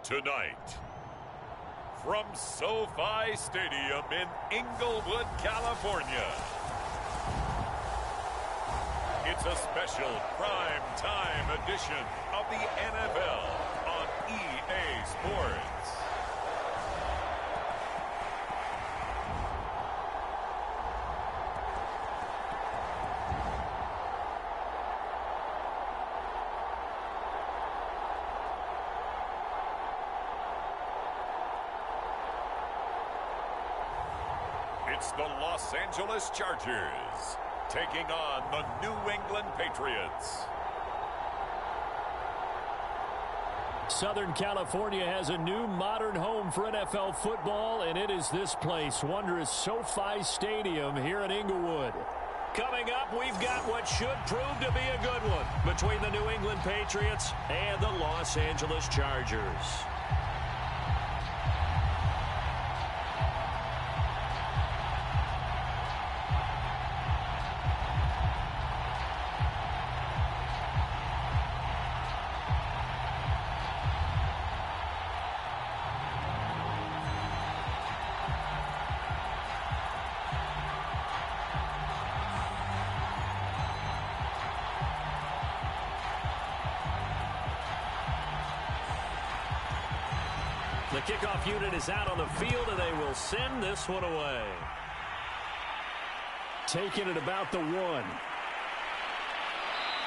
Tonight, from SoFi Stadium in Inglewood, California, it's a special prime time edition of the NFL on EA Sports. It's the Los Angeles Chargers taking on the New England Patriots. Southern California has a new modern home for NFL football, and it is this place, wondrous SoFi Stadium here in Inglewood. Coming up, we've got what should prove to be a good one between the New England Patriots and the Los Angeles Chargers. The kickoff unit is out on the field, and they will send this one away. Taking it about the 1.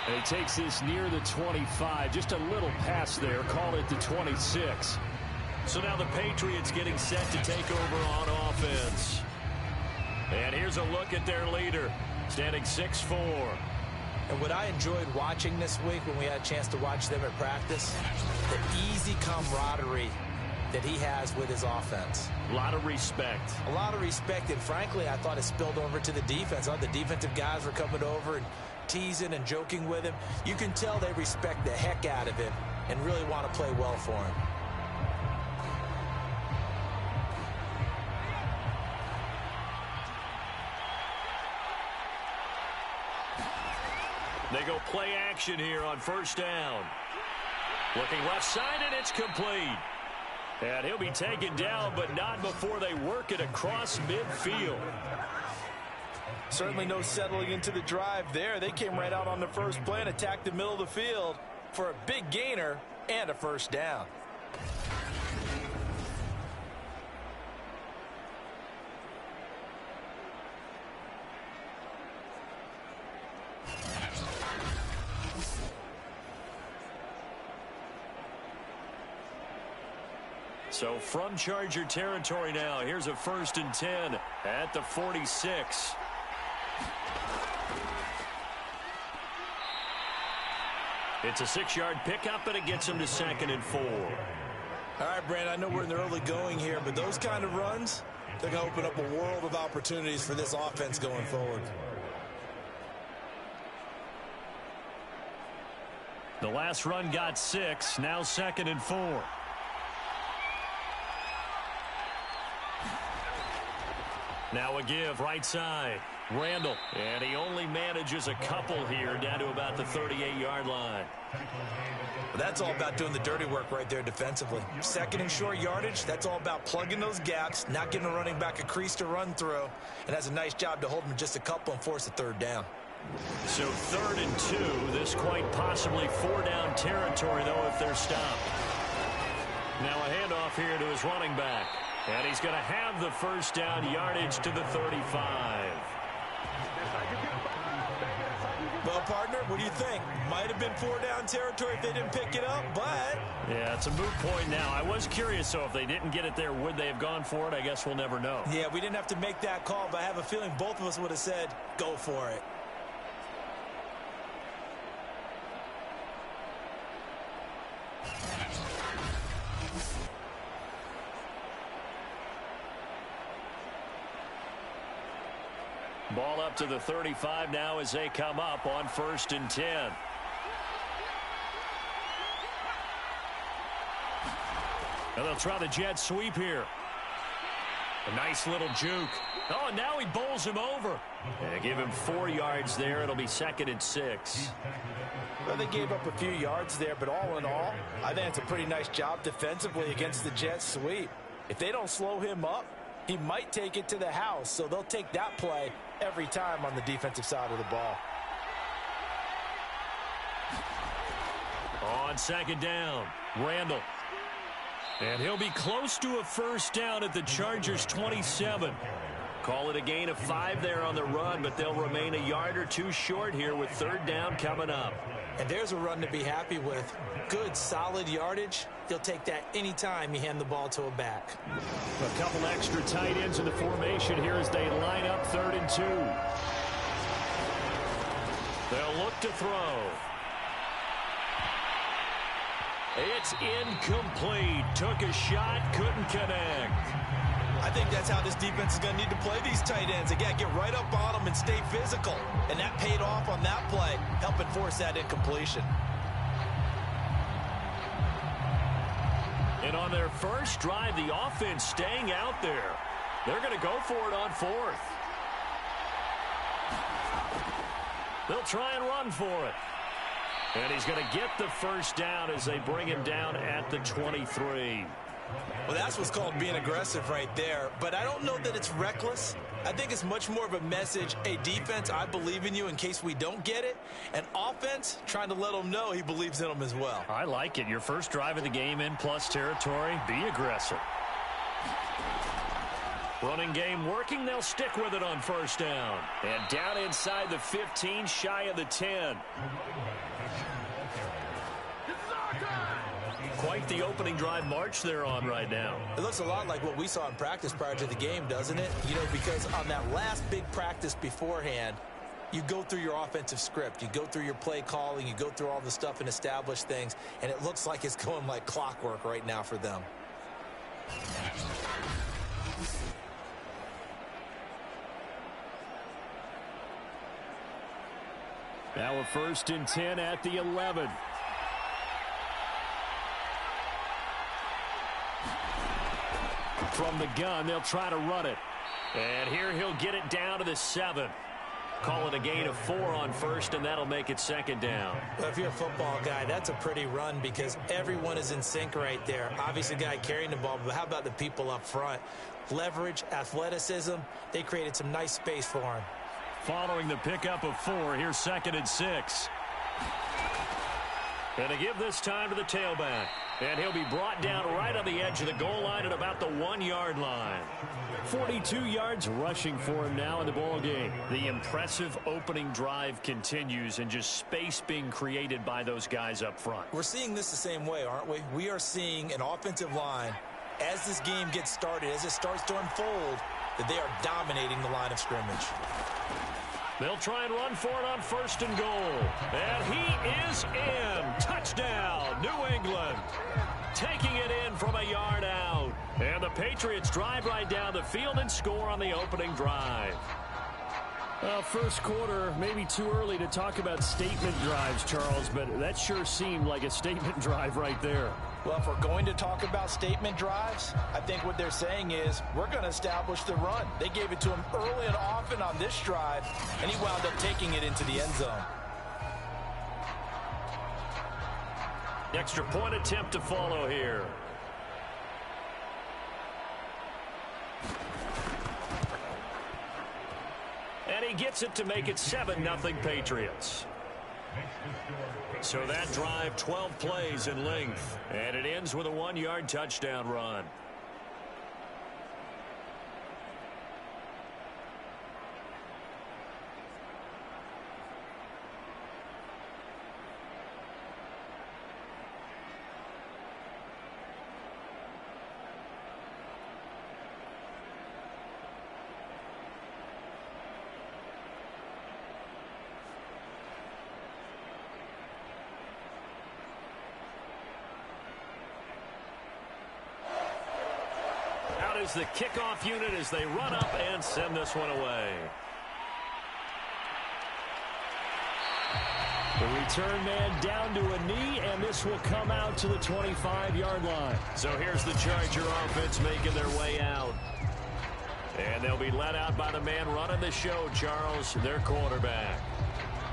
And he takes this near the 25. Just a little pass there. Call it the 26. So now the Patriots getting set to take over on offense. And here's a look at their leader, standing 6'4". And what I enjoyed watching this week when we had a chance to watch them at practice, the easy camaraderie that he has with his offense. A lot of respect. A lot of respect, and frankly, I thought it spilled over to the defense. All the defensive guys were coming over and teasing and joking with him. You can tell they respect the heck out of him and really want to play well for him. They go play action here on first down. Looking left side, and it's complete. And he'll be taken down, but not before they work it across midfield. Certainly no settling into the drive there. They came right out on the first play and attacked the middle of the field for a big gainer and a first down. So from Charger territory now, here's a 1st and 10 at the 46. It's a 6-yard pickup, and it gets him to 2nd and 4. All right, Brand, I know we're in the early going here, but those kind of runs, they're going to open up a world of opportunities for this offense going forward. The last run got 6, now 2nd and 4. Now a give, right side. Randall, and he only manages a couple here down to about the 38-yard line. Well, that's all about doing the dirty work right there defensively. 2nd and short yardage, that's all about plugging those gaps, not giving a running back a crease to run through, and has a nice job to hold him just a couple and force a 3rd down. So 3rd and 2, this quite possibly 4-down territory, though, if they're stopped. Now a handoff here to his running back. And he's going to have the first down, yardage to the 35. Well, partner, what do you think? Might have been 4-down territory if they didn't pick it up, but... Yeah, it's a moot point now. I was curious, so if they didn't get it there, would they have gone for it? I guess we'll never know. Yeah, we didn't have to make that call, but I have a feeling both of us would have said, go for it. Ball up to the 35 now as they come up on 1st and 10. And they'll try the jet sweep here. A nice little juke. Oh, and now he bowls him over. And give him 4 yards there. It'll be 2nd and 6. Well, they gave up a few yards there, but all in all, I think it's a pretty nice job defensively against the Jets sweep. If they don't slow him up, he might take it to the house, so they'll take that play every time on the defensive side of the ball. On 2nd down, Randall. And he'll be close to a first down at the Chargers' 27. Call it a gain of 5 there on the run, but they'll remain a yard or 2 short here with 3rd down coming up. And there's a run to be happy with. Good, solid yardage. He'll take that anytime you hand the ball to a back. A couple extra tight ends in the formation here as they line up 3rd and 2. They'll look to throw. It's incomplete. Took a shot, couldn't connect. I think that's how this defense is going to need to play these tight ends. Again, get right up on them and stay physical. And that paid off on that play, helping force that incompletion. And on their first drive, the offense staying out there. They're going to go for it on 4th. They'll try and run for it. And he's going to get the first down as they bring him down at the 23. Well, that's what's called being aggressive right there. But I don't know that it's reckless. I think it's much more of a message. Hey, defense, I believe in you in case we don't get it. And offense, trying to let them know he believes in them as well. I like it. Your first drive of the game in plus territory. Be aggressive. Running game working. They'll stick with it on first down. And down inside the 15, shy of the 10. Quite the opening drive march they're on right now. It looks a lot like what we saw in practice prior to the game, doesn't it? You know, because on that last big practice beforehand, you go through your offensive script. You go through your play calling. You go through all the stuff and establish things. And it looks like it's going like clockwork right now for them. Now a 1st and 10 at the 11. From the gun, they'll try to run it. And here he'll get it down to the 7. Call it a gain of 4 on first, and that'll make it 2nd down. Well, if you're a football guy, that's a pretty run because everyone is in sync right there. Obviously, the guy carrying the ball, but how about the people up front? Leverage, athleticism, they created some nice space for him. Following the pickup of 4, here's 2nd and 6. And to give this time to the tailback. And he'll be brought down right on the edge of the goal line at about the 1-yard line. 42 yards rushing for him now in the ball game. The impressive opening drive continues and just space being created by those guys up front. We're seeing this the same way, aren't we? We are seeing an offensive line as this game gets started, as it starts to unfold, that they are dominating the line of scrimmage. They'll try and run for it on 1st and goal. And he is in. Touchdown, New England. Taking it in from a yard out. And the Patriots drive right down the field and score on the opening drive. First quarter, maybe too early to talk about statement drives, Charles, but that sure seemed like a statement drive right there. Well, if we're going to talk about statement drives, I think what they're saying is we're going to establish the run. They gave it to him early and often on this drive, and he wound up taking it into the end zone. Extra point attempt to follow here. And he gets it to make it 7-0 Patriots. So that drive, 12 plays in length. And it ends with a 1-yard touchdown run. Is the kickoff unit as they run up and send this one away. The return man down to a knee, and this will come out to the 25-yard line. So here's the Charger offense making their way out. And they'll be let out by the man running the show, Charles, their quarterback.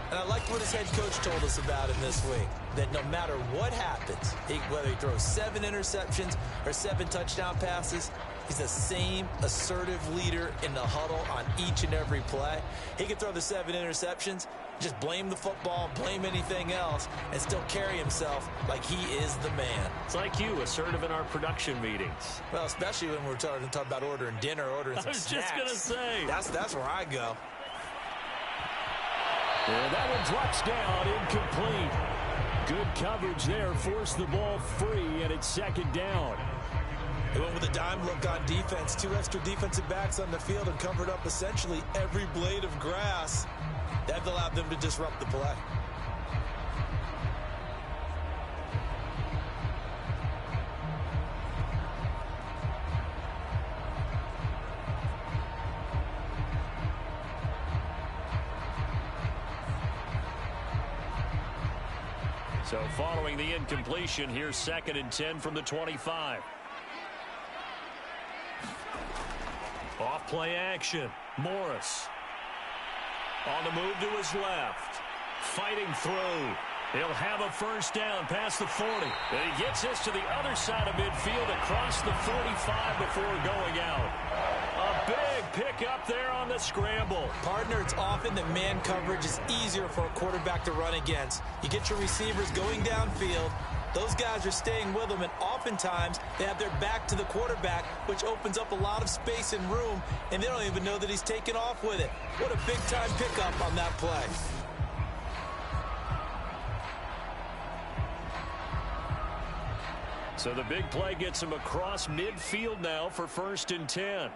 And I like what his head coach told us about him this week, that no matter what happens, whether he throws 7 interceptions or 7 touchdown passes, he's the same assertive leader in the huddle on each and every play. He can throw the 7 interceptions, just blame the football, blame anything else, and still carry himself like he is the man. It's like you, assertive in our production meetings. Well, especially when we're talking about ordering dinner, ordering some snacks. I was just going to say. That's where I go. And that one drops down, incomplete. Good coverage there, forced the ball free, and it's second down. They went with a dime look on defense. 2 extra defensive backs on the field and covered up essentially every blade of grass. That allowed them to disrupt the play. So following the incompletion, here's 2nd and 10 from the 25. Off play action. Morris. On the move to his left. Fighting through. He'll have a first down past the 40. And he gets this to the other side of midfield across the 45 before going out. A big pickup there on the scramble. Partner, it's often that man coverage is easier for a quarterback to run against. You get your receivers going downfield. Those guys are staying with them, and oftentimes they have their back to the quarterback, which opens up a lot of space and room, and they don't even know that he's taken off with it. What a big-time pickup on that play. So the big play gets him across midfield now for 1st and 10.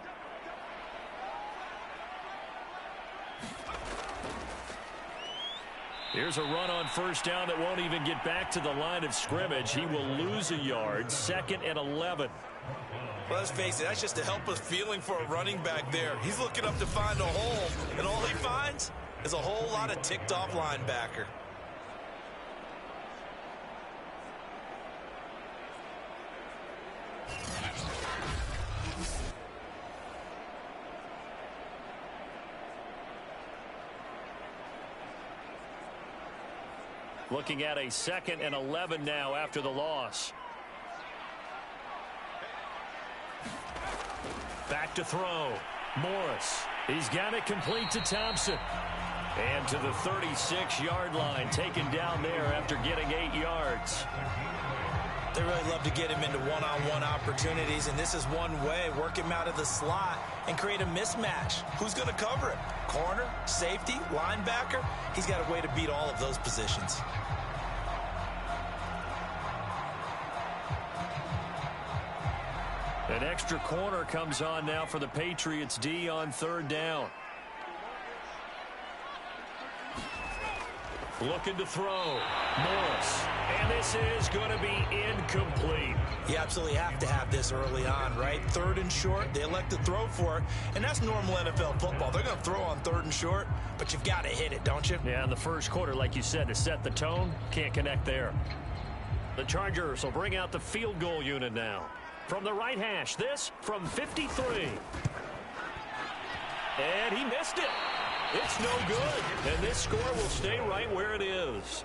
Here's a run on first down that won't even get back to the line of scrimmage. He will lose a yard. 2nd and 11. Well, let's face it, that's just a helpless feeling for a running back there. He's looking up to find a hole, and all he finds is a whole lot of ticked-off linebacker. Looking at a 2nd and 11 now after the loss. Back to throw. Morris. He's got it complete to Thompson. And to the 36-yard line, taken down there after getting 8 yards. They really love to get him into one-on-one opportunities, and this is one way. Work him out of the slot and create a mismatch. Who's going to cover it? Corner, safety, linebacker? He's got a way to beat all of those positions. An extra corner comes on now for the Patriots D on 3rd down. Looking to throw. Morris. And this is going to be incomplete. You absolutely have to have this early on, right? 3rd and short, they elect to throw for it, and that's normal NFL football. They're going to throw on 3rd and short, but you've got to hit it, don't you? Yeah, in the first quarter, like you said, to set the tone, can't connect there. The Chargers will bring out the field goal unit now. From the right hash, this from 53. And he missed it. It's no good. And this score will stay right where it is.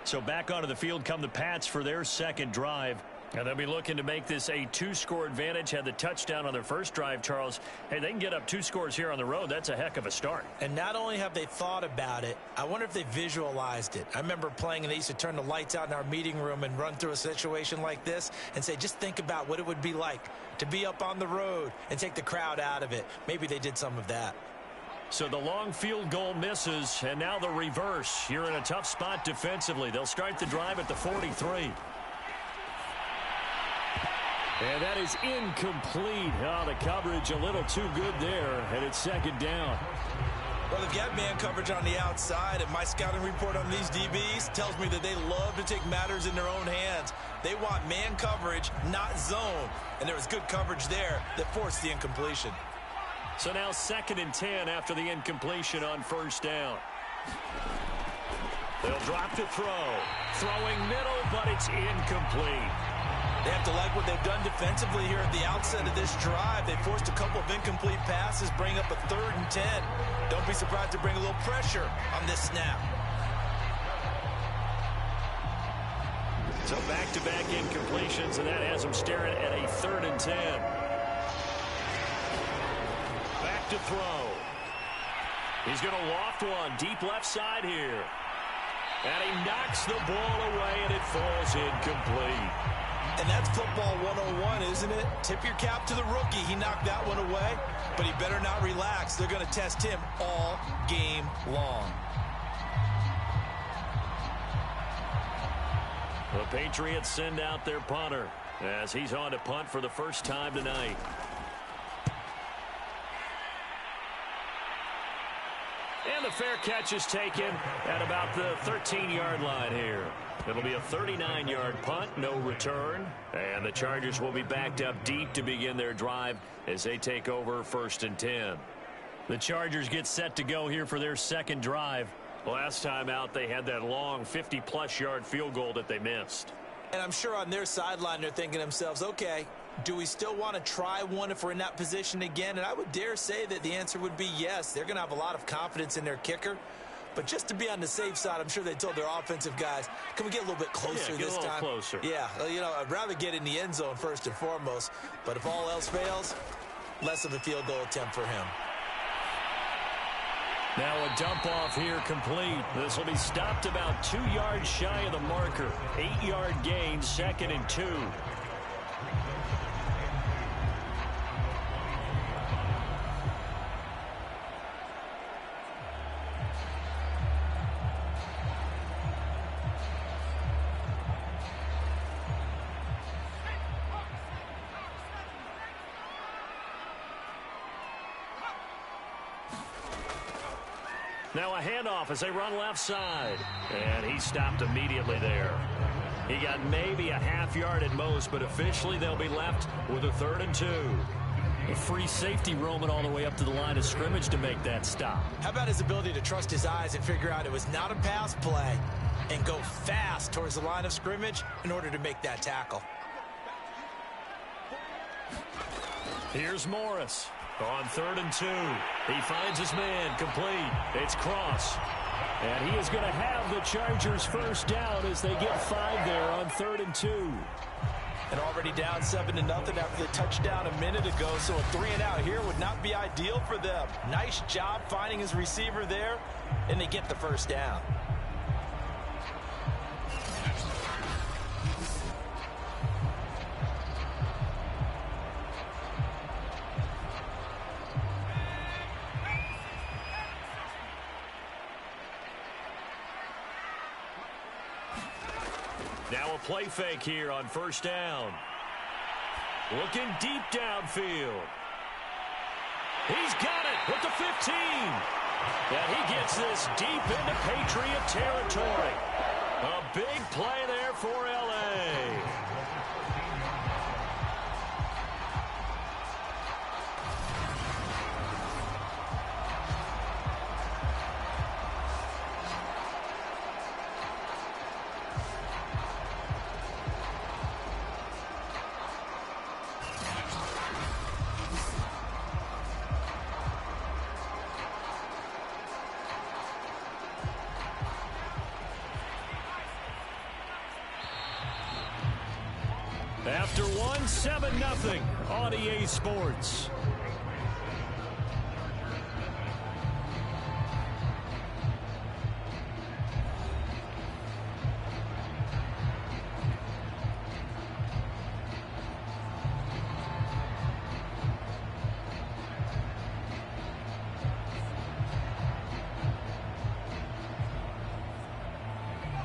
So back onto the field come the Pats for their 2nd drive. And they'll be looking to make this a 2-score advantage. Had the touchdown on their first drive, Charles. Hey, they can get up 2 scores here on the road. That's a heck of a start. And not only have they thought about it, I wonder if they visualized it. I remember playing, and they used to turn the lights out in our meeting room and run through a situation like this and say, just think about what it would be like to be up on the road and take the crowd out of it. Maybe they did some of that. So the long field goal misses, and now the reverse. You're in a tough spot defensively. They'll start the drive at the 43. And that is incomplete. Oh, the coverage a little too good there, and it's 2nd down. Well, they've got man coverage on the outside, and my scouting report on these DBs tells me that they love to take matters in their own hands. They want man coverage, not zone. And there was good coverage there that forced the incompletion. So now 2nd and 10 after the incompletion on first down. They'll drop to throw. Throwing middle, but it's incomplete. They have to like what they've done defensively here at the outset of this drive. They forced a couple of incomplete passes, bring up a 3rd and 10. Don't be surprised to bring a little pressure on this snap. So back-to-back incompletions, and that has them staring at a 3rd and 10. Back to throw. He's going to loft one deep left side here. And he knocks the ball away, and it falls incomplete. And that's football 101, isn't it? Tip your cap to the rookie. He knocked that one away, but he better not relax. They're going to test him all game long. The Patriots send out their punter as he's on to punt for the first time tonight. And the fair catch is taken at about the 13-yard line here. It'll be a 39-yard punt, no return. And the Chargers will be backed up deep to begin their drive as they take over 1st and 10. The Chargers get set to go here for their second drive. Last time out, they had that long 50-plus yard field goal that they missed. And I'm sure on their sideline they're thinking to themselves, okay, do we still want to try one if we're in that position again? And I would dare say that the answer would be yes. They're going to have a lot of confidence in their kicker. But just to be on the safe side, I'm sure they told their offensive guys, can we get a little bit closer this time? Closer. Yeah, you know, I'd rather get in the end zone first and foremost. But if all else fails, less of a field goal attempt for him. Now a dump off here complete. This will be stopped about 2 yards shy of the marker. 8-yard gain, 2nd and 2. Now a handoff as they run left side. And he stopped immediately there. He got maybe a half yard at most, but officially they'll be left with a 3rd and 2. A free safety roaming all the way up to the line of scrimmage to make that stop. How about his ability to trust his eyes and figure out it was not a pass play and go fast towards the line of scrimmage in order to make that tackle. Here's Morris. On 3rd and 2, he finds his man complete. It's Cross. And he is going to have the Chargers first down as they get 5 there on 3rd and 2. And already down 7-0 after the touchdown a minute ago, so a 3-and-out here would not be ideal for them. Nice job finding his receiver there, and they get the first down. Now a play fake here on first down. Looking deep downfield. He's got it with the 15. And he gets this deep into Patriot territory. A big play there for LA. After one, 7-0 on EA Sports.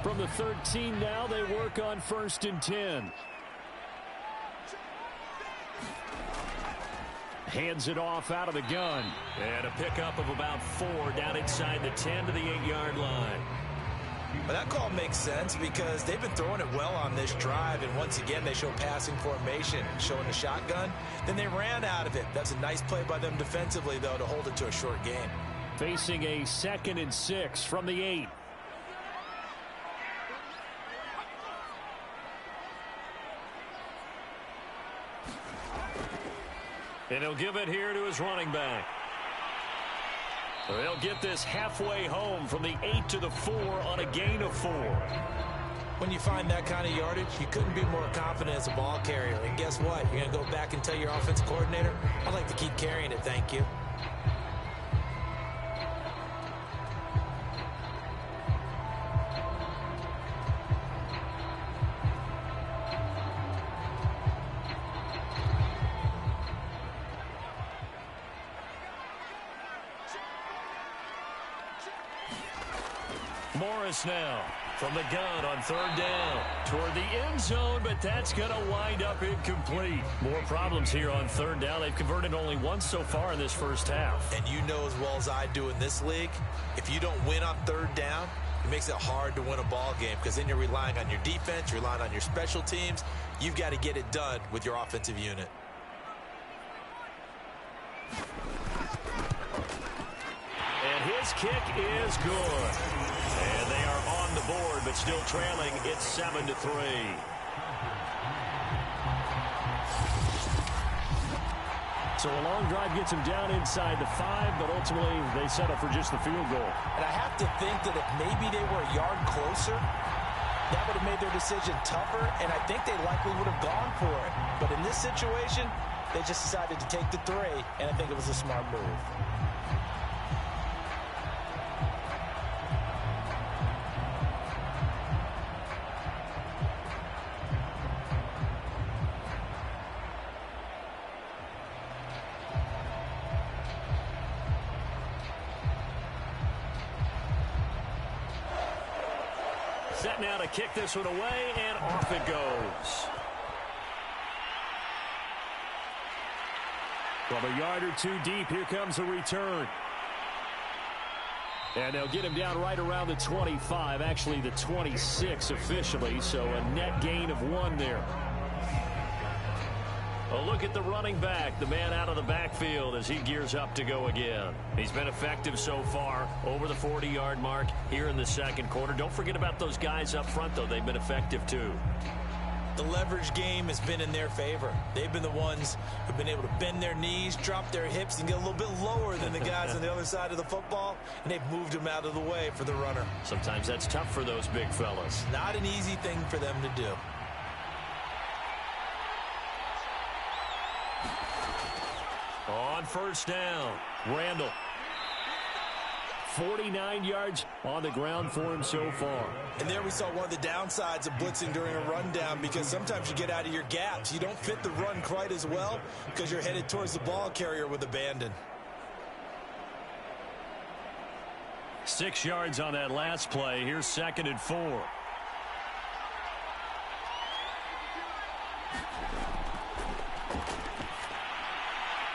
From the 13 now, they work on 1st and 10. Hands it off out of the gun. And a pickup of about 4 down inside the 10 to the 8-yard line. Well, that call makes sense because they've been throwing it well on this drive, and once again, they show passing formation, showing the shotgun. Then they ran out of it. That's a nice play by them defensively, though, to hold it to a short game. Facing a 2nd and 6 from the 8. And he'll give it here to his running back. They'll get this halfway home from the 8 to the 4 on a gain of 4. When you find that kind of yardage, you couldn't be more confident as a ball carrier. And guess what? You're going to go back and tell your offensive coordinator, I'd like to keep carrying it, thank you. Morris now from the gun on 3rd down toward the end zone, but that's going to wind up incomplete. More problems here on 3rd down. They've converted only once so far in this first half. And you know as well as I do in this league, if you don't win on 3rd down, it makes it hard to win a ball game because then you're relying on your defense, you're relying on your special teams. You've got to get it done with your offensive unit. And his kick is good. And they are on the board, but still trailing. It's 7-3. So a long drive gets him down inside the 5, but ultimately they settle for just the field goal. And I have to think that if maybe they were a yard closer, that would have made their decision tougher, and I think they likely would have gone for it. But in this situation, they just decided to take the 3, and I think it was a smart move. Set now to kick this one away, and off it goes. From a yard or 2 deep, here comes a return. And they'll get him down right around the 25, actually the 26 officially, so a net gain of 1 there. A look at the running back, the man out of the backfield as he gears up to go again. He's been effective so far, over the 40-yard mark here in the second quarter. Don't forget about those guys up front, though. They've been effective, too. The leverage game has been in their favor. They've been the ones who've been able to bend their knees, drop their hips, and get a little bit lower than the guys on the other side of the football, and they've moved them out of the way for the runner. Sometimes that's tough for those big fellas. Not an easy thing for them to do. On 1st down, Randall. 49 yards on the ground for him so far. And there we saw one of the downsides of blitzing during a rundown, because sometimes you get out of your gaps. You don't fit the run quite as well because you're headed towards the ball carrier with abandon. 6 yards on that last play. Here's 2nd and 4.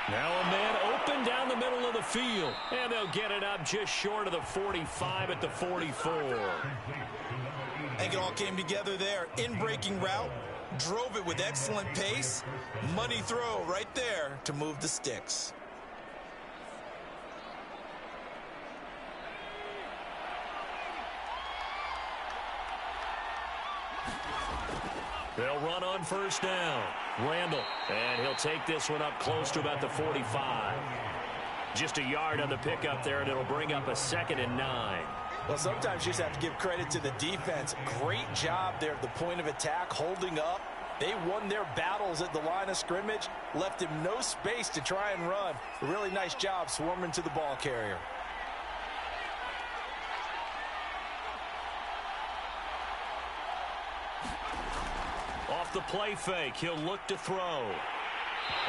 Now a man open down the middle of the field. And they'll get it up just short of the 45 at the 44. I think it all came together there. In-breaking route, drove it with excellent pace. Money throw right there to move the sticks. They'll run on 1st down. Randall, and he'll take this one up close to about the 45. Just a yard on the pickup there, and it'll bring up a 2nd and 9. Well, sometimes you just have to give credit to the defense. Great job there at the point of attack, holding up. They won their battles at the line of scrimmage, left him no space to try and run. A really nice job swarming to the ball carrier. Off the play fake, he'll look to throw.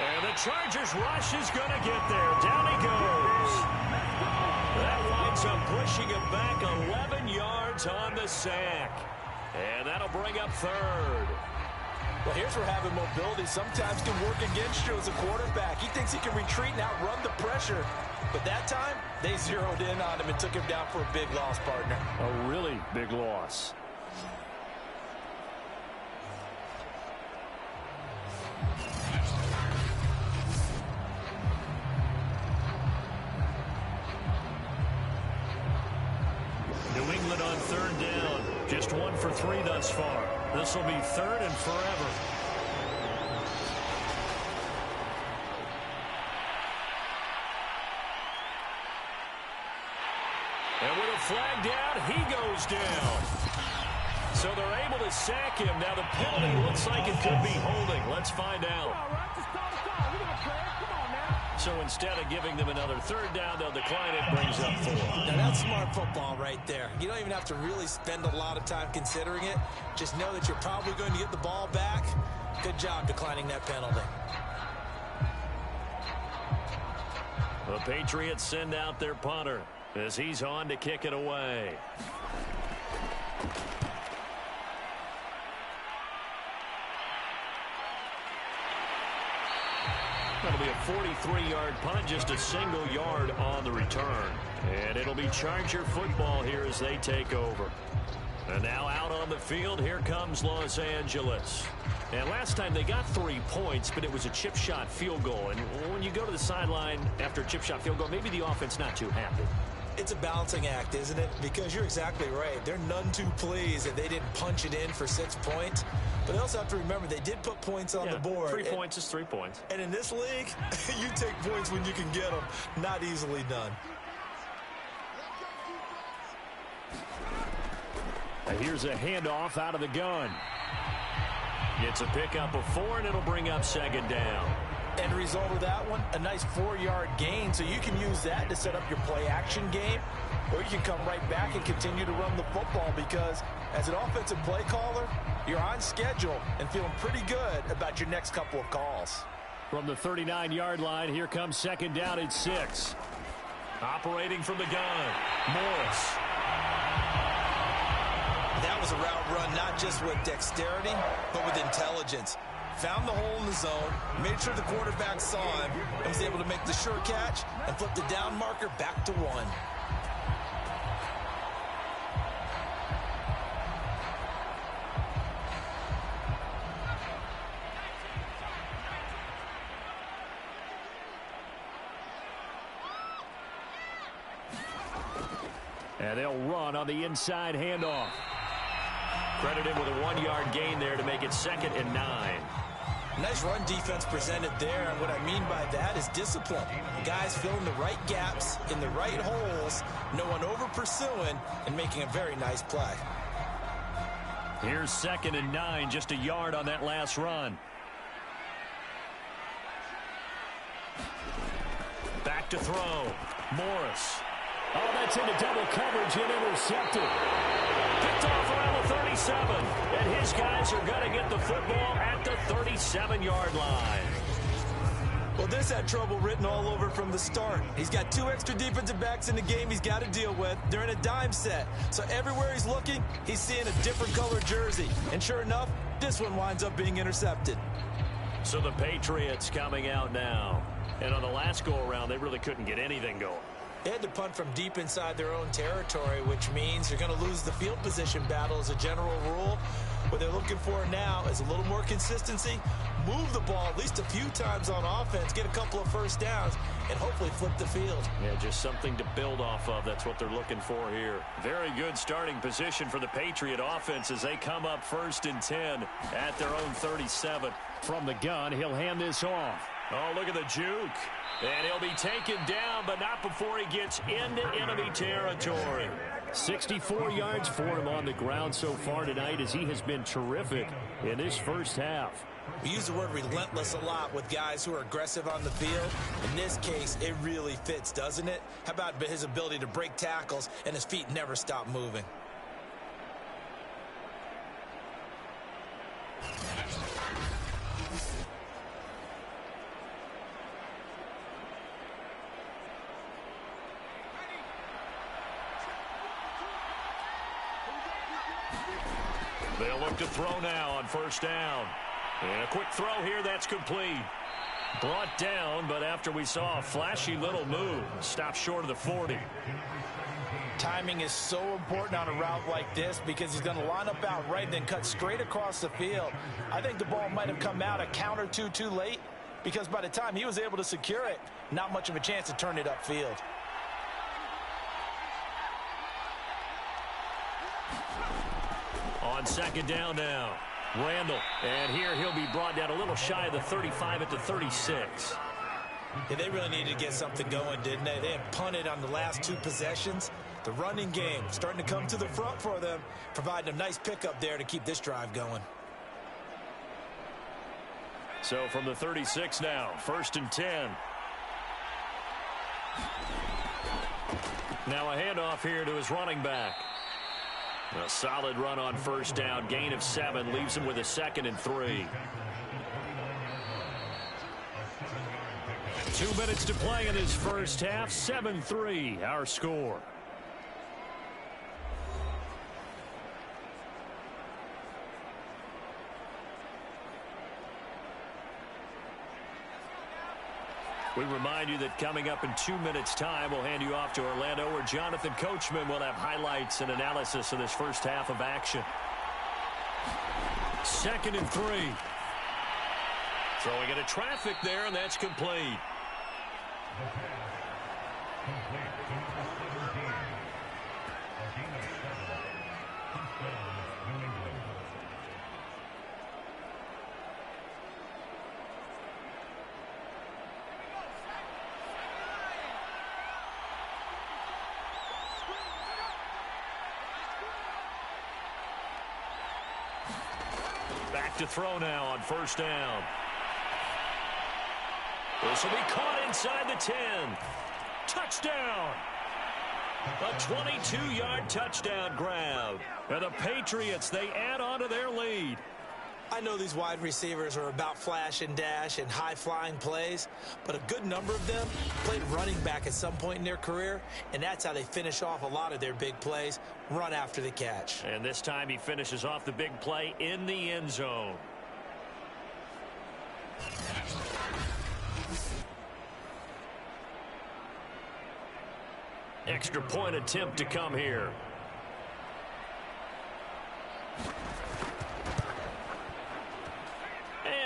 And the Chargers rush is going to get there. Down he goes. That winds up pushing him back 11 yards on the sack. And that'll bring up 3rd. Well, here's where having mobility sometimes can work against you as a quarterback. He thinks he can retreat and outrun the pressure. But that time, they zeroed in on him and took him down for a big loss, partner. A really big loss. loss. New England on third down. Just 1 for 3 thus far. This will be third and forever. And with a flag down, he goes down. So they're able to sack him. Now the penalty looks like it could be holding. Let's find out. So instead of giving them another third down, they'll decline it, brings up 4. Now that's smart football right there. You don't even have to really spend a lot of time considering it. Just know that you're probably going to get the ball back. Good job declining that penalty. The Patriots send out their punter as he's on to kick it away. That'll be a 43-yard punt, just a single yard on the return. And it'll be Charger football here as they take over. And now out on the field, here comes Los Angeles. And last time they got 3 points, but it was a chip shot field goal. And when you go to the sideline after a chip shot field goal, maybe the offense not too happy. It's a balancing act, isn't it? Because you're exactly right. They're none too pleased that they didn't punch it in for 6 points. But they also have to remember they did put points on the board. 3 points is 3 points. And in this league, you take points when you can get them. Not easily done. Here's a handoff out of the gun. Gets a pickup of 4, and it'll bring up second down. End result of that one, a nice 4-yard gain, so you can use that to set up your play-action game, or you can come right back and continue to run the football because as an offensive play caller, you're on schedule and feeling pretty good about your next couple of calls. From the 39-yard line, here comes second down at 6. Operating from the gun, Morris. That was a route run not just with dexterity, but with intelligence. Found the hole in the zone, made sure the quarterback saw him, and was able to make the sure catch and flip the down marker back to 1. And they'll run on the inside handoff. Credited with a 1-yard gain there to make it 2nd and 9. Nice run defense presented there, and what I mean by that is discipline. Guys filling the right gaps in the right holes, no one over pursuing, and making a very nice play. Here's 2nd and 9, just a yard on that last run. Back to throw. Morris. Oh, that's into double coverage and intercepted. Picked off around the 37. And his guys are going to get the football at the 37-yard line. Well, this had trouble written all over from the start. He's got 2 extra defensive backs in the game he's got to deal with. They're in a dime set. So everywhere he's looking, he's seeing a different color jersey. And sure enough, this one winds up being intercepted. So the Patriots coming out now. And on the last go-around, they really couldn't get anything going. They had to punt from deep inside their own territory, which means you're going to lose the field position battle as a general rule. What they're looking for now is a little more consistency, move the ball at least a few times on offense, get a couple of first downs, and hopefully flip the field. Yeah, just something to build off of. That's what they're looking for here. Very good starting position for the Patriot offense as they come up 1st and 10 at their own 37. From the gun, he'll hand this off. Oh, look at the juke. And he'll be taken down, but not before he gets into enemy territory. 64 yards for him on the ground so far tonight as he has been terrific in this first half. We use the word relentless a lot with guys who are aggressive on the field. In this case, it really fits, doesn't it? How about his ability to break tackles and his feet never stop moving? They'll look to throw now on 1st down. And a quick throw here, that's complete. Brought down, but after we saw a flashy little move, stopped short of the 40. Timing is so important on a route like this because he's going to line up out right and then cut straight across the field. I think the ball might have come out a count or two too late because by the time he was able to secure it, not much of a chance to turn it upfield. On second down now, Randall. And here he'll be brought down a little shy of the 35 at the 36. Yeah, they really needed to get something going, didn't they? They had punted on the last 2 possessions. The running game starting to come to the front for them, providing a nice pickup there to keep this drive going. So from the 36 now, 1st and 10. Now a handoff here to his running back. A solid run on 1st down. Gain of 7 leaves him with a 2nd and 3. 2 minutes to play in this first half. 7-3 our score. We remind you that coming up in 2 minutes' time, we'll hand you off to Orlando, where Jonathan Coachman will have highlights and analysis of this first half of action. 2nd and 3. Throwing into traffic there, and that's complete. Back to throw now on 1st down. This will be caught inside the 10. Touchdown. A 22-yard touchdown grab. And the Patriots, they add on to their lead. I know these wide receivers are about flash and dash and high-flying plays, but a good number of them played running back at some point in their career, and that's how they finish off a lot of their big plays, run after the catch. And this time he finishes off the big play in the end zone. Extra point attempt to come here.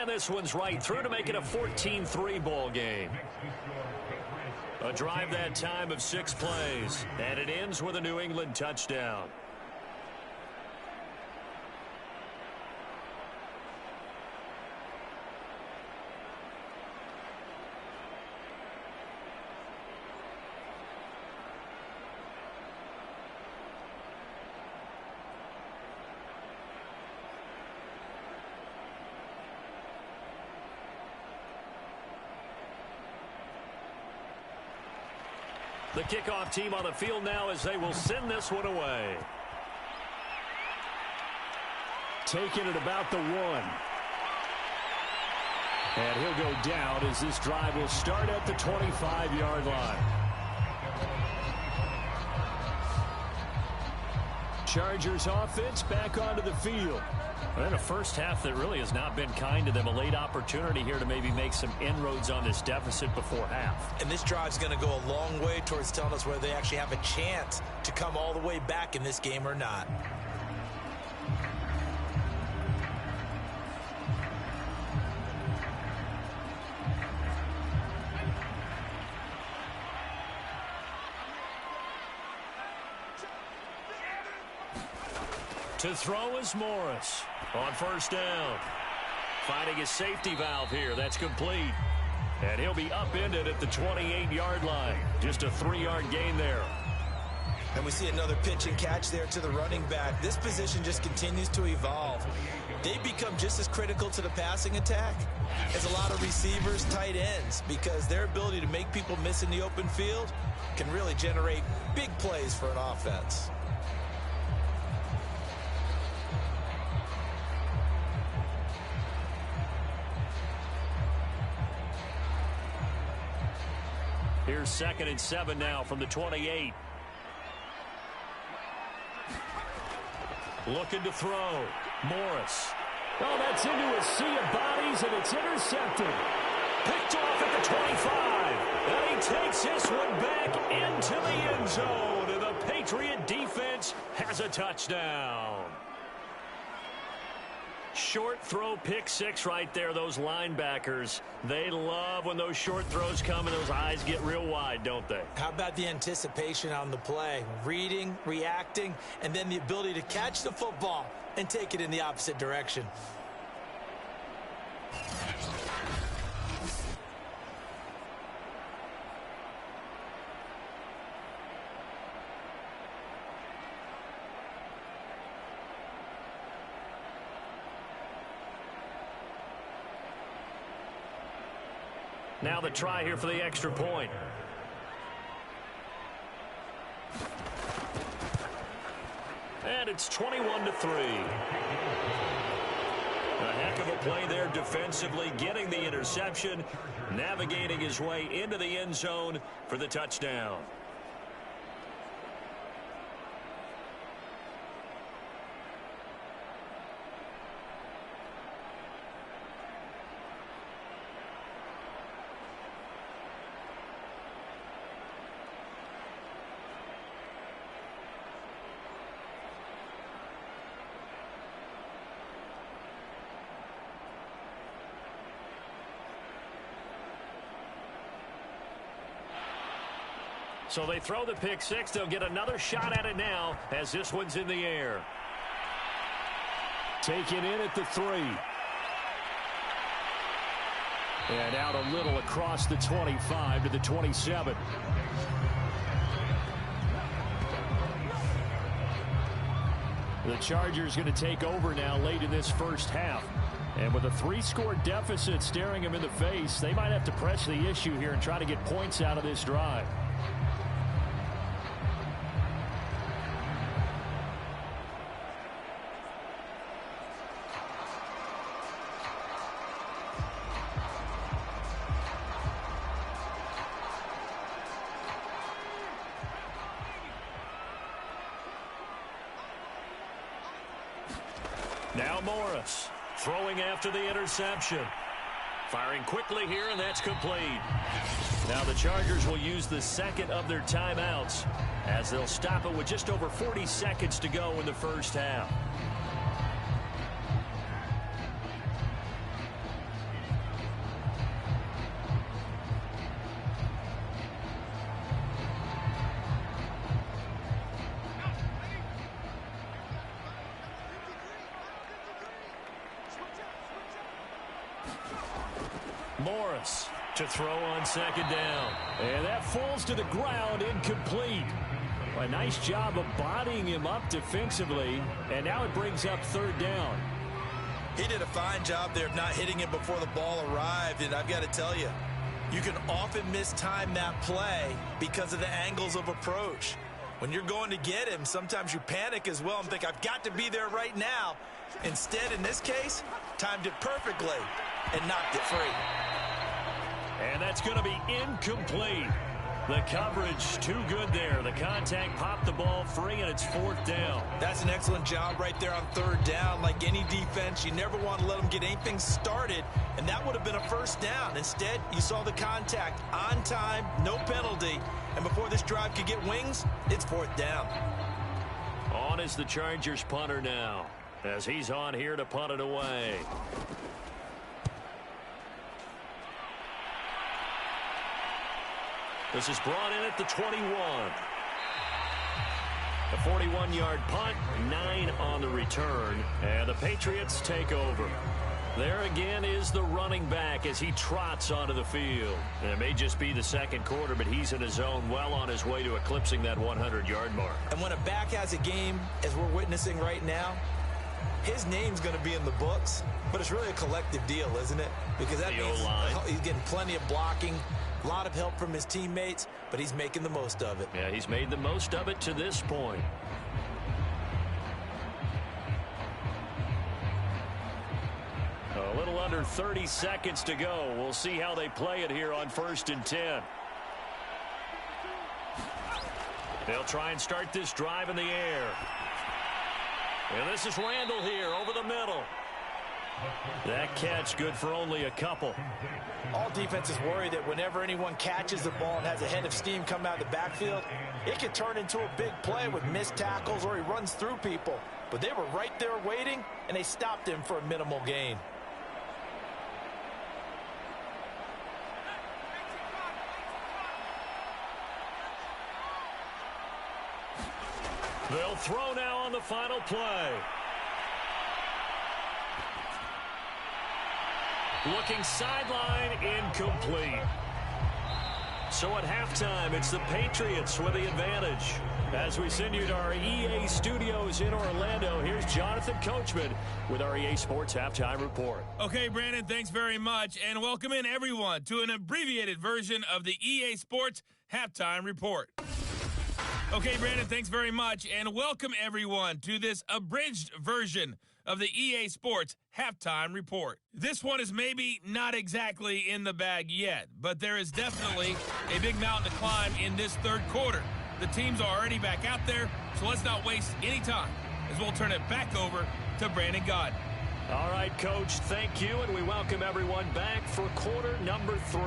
And this one's right through to make it a 14-3 ball game. A drive that time of 6 plays, and it ends with a New England touchdown. The kickoff team on the field now as they will send this one away. Taking it about the 1. And he'll go down as this drive will start at the 25-yard line. Chargers offense back onto the field. And a first half that really has not been kind to them. A late opportunity here to maybe make some inroads on this deficit before half. And this drive's going to go a long way towards telling us whether they actually have a chance to come all the way back in this game or not. To throw is Morris on 1st down. Finding his safety valve here. That's complete. And he'll be upended at the 28-yard line. Just a 3-yard gain there. And we see another pitch and catch there to the running back. This position just continues to evolve. They become just as critical to the passing attack as a lot of receivers, tight ends, because their ability to make people miss in the open field can really generate big plays for an offense. Here's 2nd and 7 now from the 28. Looking to throw. Morris. Oh, that's into a sea of bodies, and it's intercepted. Picked off at the 25. And he takes this one back into the end zone. And the Patriots Patriot defense has a touchdown. Short throw, pick six right there. Those linebackers, they love when those short throws come and those eyes get real wide, don't they? How about the anticipation on the play? Reading, reacting, and then the ability to catch the football and take it in the opposite direction. Now the try here for the extra point. And it's 21-3. A heck of a play there defensively, getting the interception, navigating his way into the end zone for the touchdown. So they throw the pick six. They'll get another shot at it now as this one's in the air. Taken in at the 3. And out a little across the 25 to the 27. The Chargers going to take over now late in this first half. And with a 3-score deficit staring them in the face, they might have to press the issue here and try to get points out of this drive. Now Morris throwing after the interception. Firing quickly here, and that's complete. Now the Chargers will use the second of their timeouts as they'll stop it with just over 40 seconds to go in the first half. Morris to throw on second down. And that falls to the ground, incomplete. A nice job of bodying him up defensively, and now it brings up third down. He did a fine job there of not hitting it before the ball arrived, and I've got to tell you, you can often mistime that play because of the angles of approach. When you're going to get him, sometimes you panic as well and think, I've got to be there right now. Instead, in this case, timed it perfectly and knocked it free. And that's going to be incomplete. The coverage too good there. The contact popped the ball free, and it's fourth down. That's an excellent job right there on third down. Like any defense, you never want to let them get anything started, and that would have been a first down. Instead, you saw the contact on time, no penalty, and before this drive could get wings, it's fourth down. On is the Chargers punter now, as he's on here to punt it away. This is brought in at the 21. A 41-yard punt, 9 on the return, and the Patriots take over. There again is the running back as he trots onto the field. And it may just be the second quarter, but he's in his zone, well on his way to eclipsing that 100-yard mark. And when a back has a game, as we're witnessing right now, his name's going to be in the books, but it's really a collective deal, isn't it? Because that means he's getting plenty of blocking, a lot of help from his teammates, but he's making the most of it. Yeah, he's made the most of it to this point. A little under 30 seconds to go. We'll see how they play it here on 1st and 10. They'll try and start this drive in the air. And this is Randall here over the middle. That catch good for only a couple. All defenses worry that whenever anyone catches the ball and has a head of steam come out of the backfield, it can turn into a big play with missed tackles or he runs through people. But they were right there waiting, and they stopped him for a minimal gain. They'll throw now on the final play. Looking sideline, incomplete. So at halftime, it's the Patriots with the advantage. As we send you to our EA studios in Orlando, here's Jonathan Coachman with our EA Sports Halftime Report. Okay, Brandon, thanks very much, and welcome in everyone to an abbreviated version of the EA Sports Halftime Report. Okay, Brandon, thanks very much, and welcome everyone to this abridged version of the EA Sports Halftime Report. This one is maybe not exactly in the bag yet, but there is definitely a big mountain to climb in this third quarter. The teams are already back out there, so let's not waste any time as we'll turn it back over to Brandon Gaudin. All right, Coach, thank you, and we welcome everyone back for quarter number 3.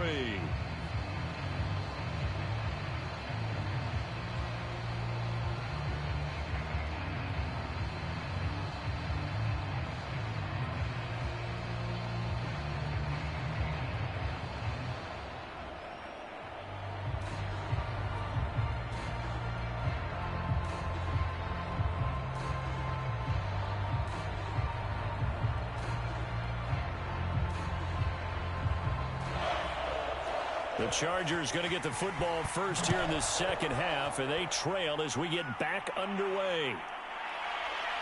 The Chargers going to get the football first here in the second half, and they trail as we get back underway.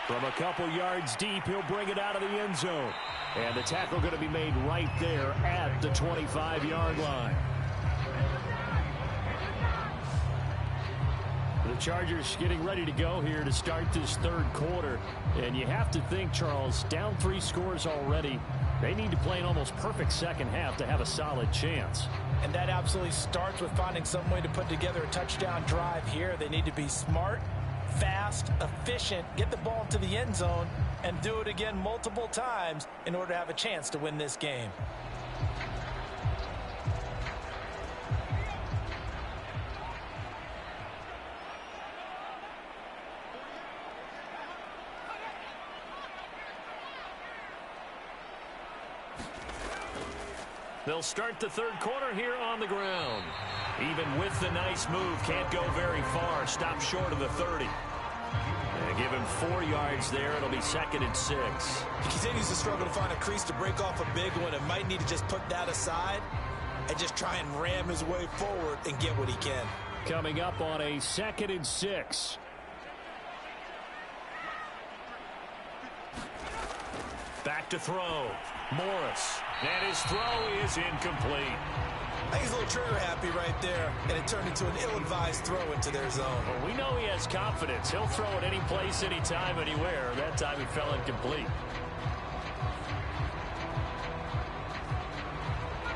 From a couple yards deep, he'll bring it out of the end zone. And the tackle going to be made right there at the 25-yard line. The Chargers getting ready to go here to start this third quarter. And you have to think, Charles, down 3 scores already. They need to play an almost perfect second half to have a solid chance. And that absolutely starts with finding some way to put together a touchdown drive here. They need to be smart, fast, efficient, get the ball to the end zone, and do it again multiple times in order to have a chance to win this game. They'll start the third quarter here on the ground. Even with the nice move, can't go very far. Stop short of the 30. And give him 4 yards there. It'll be 2nd and 6. He continues to struggle to find a crease to break off a big one and might need to just put that aside and just try and ram his way forward and get what he can. Coming up on a 2nd and 6. Back to throw. Morris. And his throw is incomplete. I think he's a little trigger happy right there, and it turned into an ill-advised throw into their zone. Well, we know he has confidence. He'll throw it any place, anytime, anywhere. That time he fell incomplete.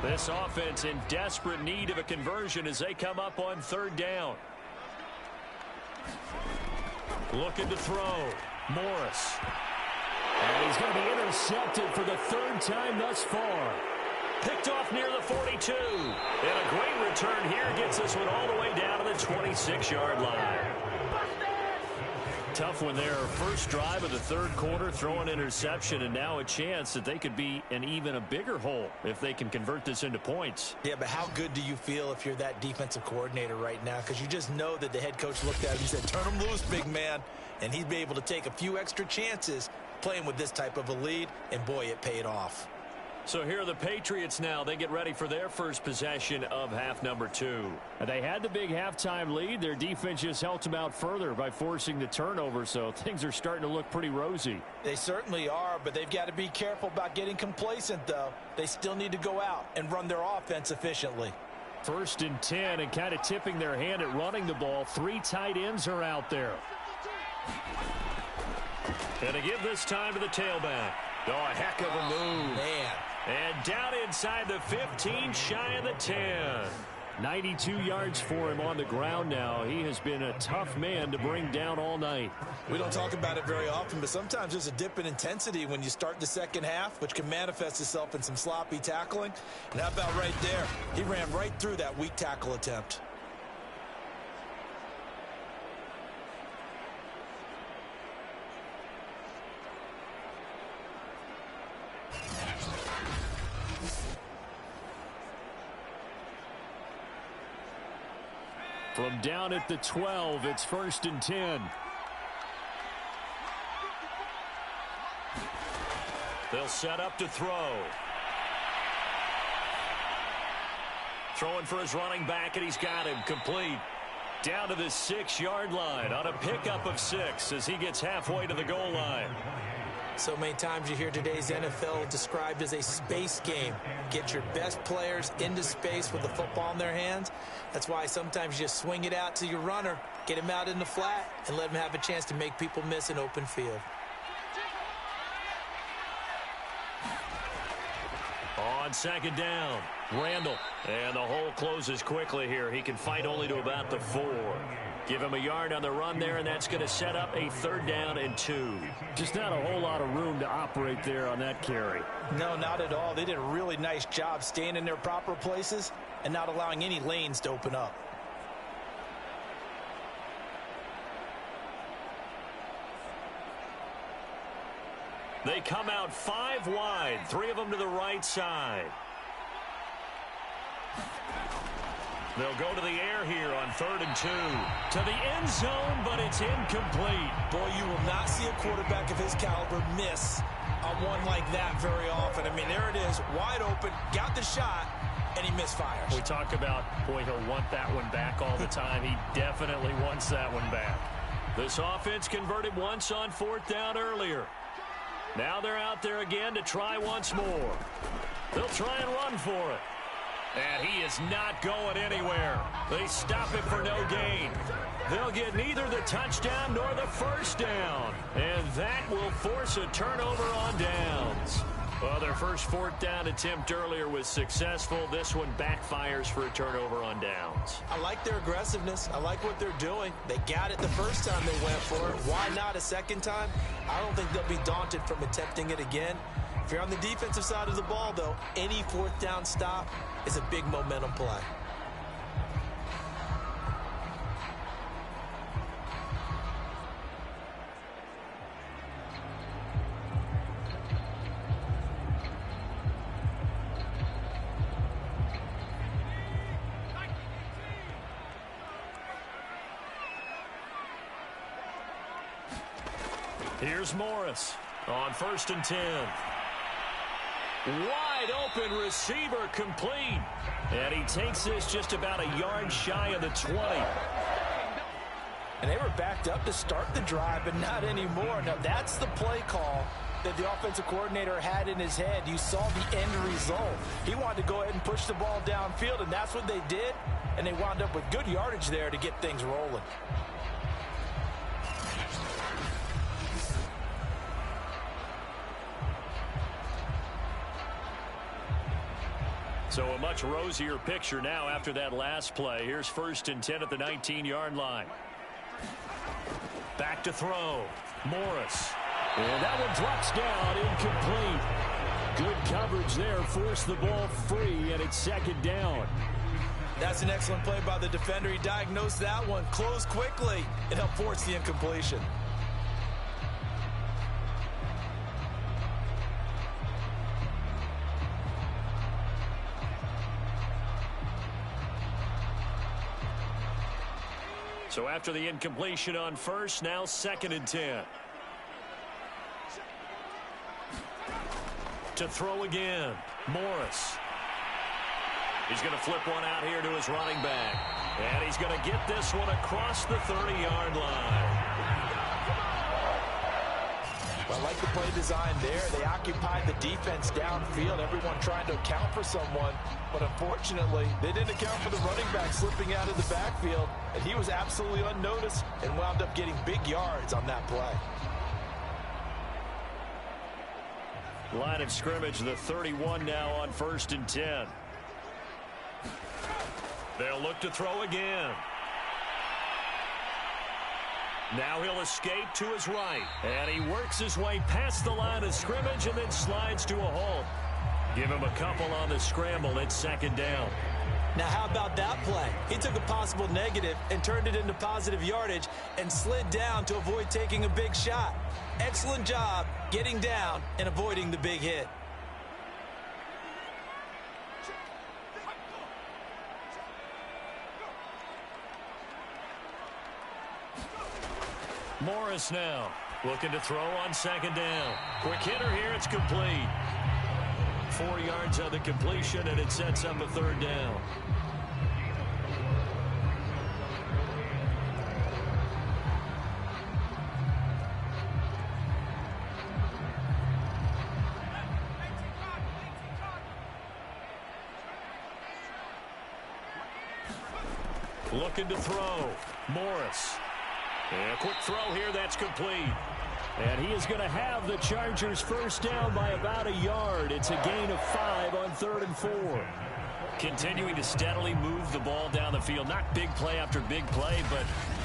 This offense in desperate need of a conversion as they come up on 3rd down. Looking to throw. Morris. And he's going to be intercepted for the 3rd time thus far. Picked off near the 42. And a great return here gets this one all the way down to the 26-yard line. Tough one there. First drive of the third quarter, throw an interception, and now a chance that they could be in even a bigger hole if they can convert this into points. Yeah, but how good do you feel if you're that defensive coordinator right now? Because you just know that the head coach looked at him and said, turn him loose, big man. And he'd be able to take a few extra chances playing with this type of a lead, and boy, it paid off. So here are the Patriots now. They get ready for their first possession of half number 2. They had the big halftime lead. Their defense just helped them out further by forcing the turnover, so things are starting to look pretty rosy. They certainly are, but they've got to be careful about getting complacent, though. They still need to go out and run their offense efficiently. 1st and 10, and kind of tipping their hand at running the ball. 3 tight ends are out there. And to give this time to the tailback. Oh, a heck of a move. Man. And down inside the 15, shy of the 10. 92 yards for him on the ground now. He has been a tough man to bring down all night. We don't talk about it very often, but sometimes there's a dip in intensity when you start the second half, which can manifest itself in some sloppy tackling. And how about right there? He ran right through that weak tackle attempt. From down at the 12, it's 1st and 10. They'll set up to throw. Throwing for his running back, and he's got him complete. Down to the 6-yard line on a pickup of 6 as he gets halfway to the goal line. So many times you hear today's NFL described as a space game. Get your best players into space with the football in their hands. That's why sometimes you just swing it out to your runner, get him out in the flat, and let him have a chance to make people miss an open field. On 2nd down, Randall. And the hole closes quickly here. He can fight only to about the 4. Give him a yard on the run there, and that's going to set up a 3rd down and 2. Just not a whole lot of room to operate there on that carry. No, not at all. They did a really nice job staying in their proper places and not allowing any lanes to open up. They come out 5 wide, 3 of them to the right side. They'll go to the air here on 3rd and 2. To the end zone, but it's incomplete. Boy, you will not see a quarterback of his caliber miss on one like that very often. I mean, there it is, wide open, got the shot, and he misfires. We talk about, boy, he'll want that one back all the time. He definitely wants that one back. This offense converted once on 4th down earlier. Now they're out there again to try once more. They'll try and run for it. And he is not going anywhere. They stop it for no gain. They'll get neither the touchdown nor the 1st down. And that will force a turnover on downs. Well, their first 4th down attempt earlier was successful. This one backfires for a turnover on downs. I like their aggressiveness. I like what they're doing. They got it the first time they went for it. Why not a second time? I don't think they'll be daunted from attempting it again. If you're on the defensive side of the ball, though, any 4th down stop is a big momentum play. Here's Morris on 1st and 10. Wide open receiver complete. And he takes this just about a yard shy of the 20. And they were backed up to start the drive, but not anymore. Now, that's the play call that the offensive coordinator had in his head. You saw the end result. He wanted to go ahead and push the ball downfield, and that's what they did. And they wound up with good yardage there to get things rolling. So a much rosier picture now after that last play. Here's 1st and 10 at the 19-yard line. Back to throw. Morris. And that one drops down, incomplete. Good coverage there, forced the ball free, and it's 2nd down. That's an excellent play by the defender. He diagnosed that one, closed quickly, and helped force the incompletion. So after the incompletion on 1st, now 2nd and 10. To throw again, Morris. He's going to flip one out here to his running back. And he's going to get this one across the 30-yard line. I like the play design there. They occupied the defense downfield, everyone trying to account for someone. But unfortunately, they didn't account for the running back slipping out of the backfield. And he was absolutely unnoticed and wound up getting big yards on that play. Line of scrimmage, the 31 now on 1st and 10. They'll look to throw again. Now he'll escape to his right. And he works his way past the line of scrimmage and then slides to a halt. Give him a couple on the scramble. It's second down. Now, how about that play? He took a possible negative and turned it into positive yardage and slid down to avoid taking a big shot. Excellent job getting down and avoiding the big hit. Morris now looking to throw on second down. Quick hitter here. It's complete. 4 yards on the completion, and it sets up a third down. Looking to throw. Morris. And a quick throw here. That's complete. And he is going to have the Chargers first down by about a yard. It's a gain of 5 on 3rd and 4. Continuing to steadily move the ball down the field. Not big play after big play, but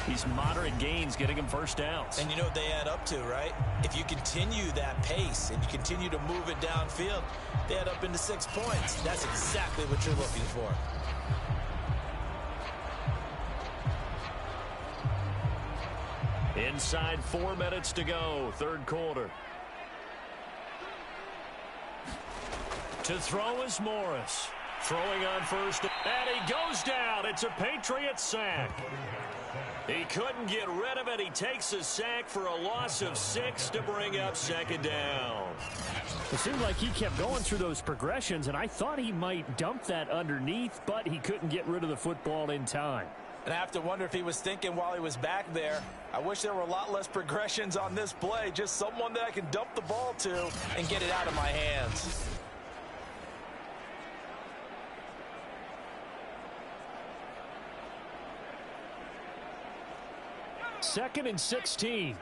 these moderate gains getting him first downs. And you know what they add up to, right? If you continue that pace and you continue to move it downfield, they add up into 6 points. That's exactly what you're looking for. Inside 4 minutes to go, third quarter. To throw is Morris. Throwing on first, and he goes down. It's a Patriots sack. He couldn't get rid of it. He takes a sack for a loss of 6 to bring up second down. It seemed like he kept going through those progressions, and I thought he might dump that underneath, but he couldn't get rid of the football in time. And I have to wonder if he was thinking while he was back there, I wish there were a lot less progressions on this play. Just someone that I can dump the ball to and get it out of my hands. Second and 16.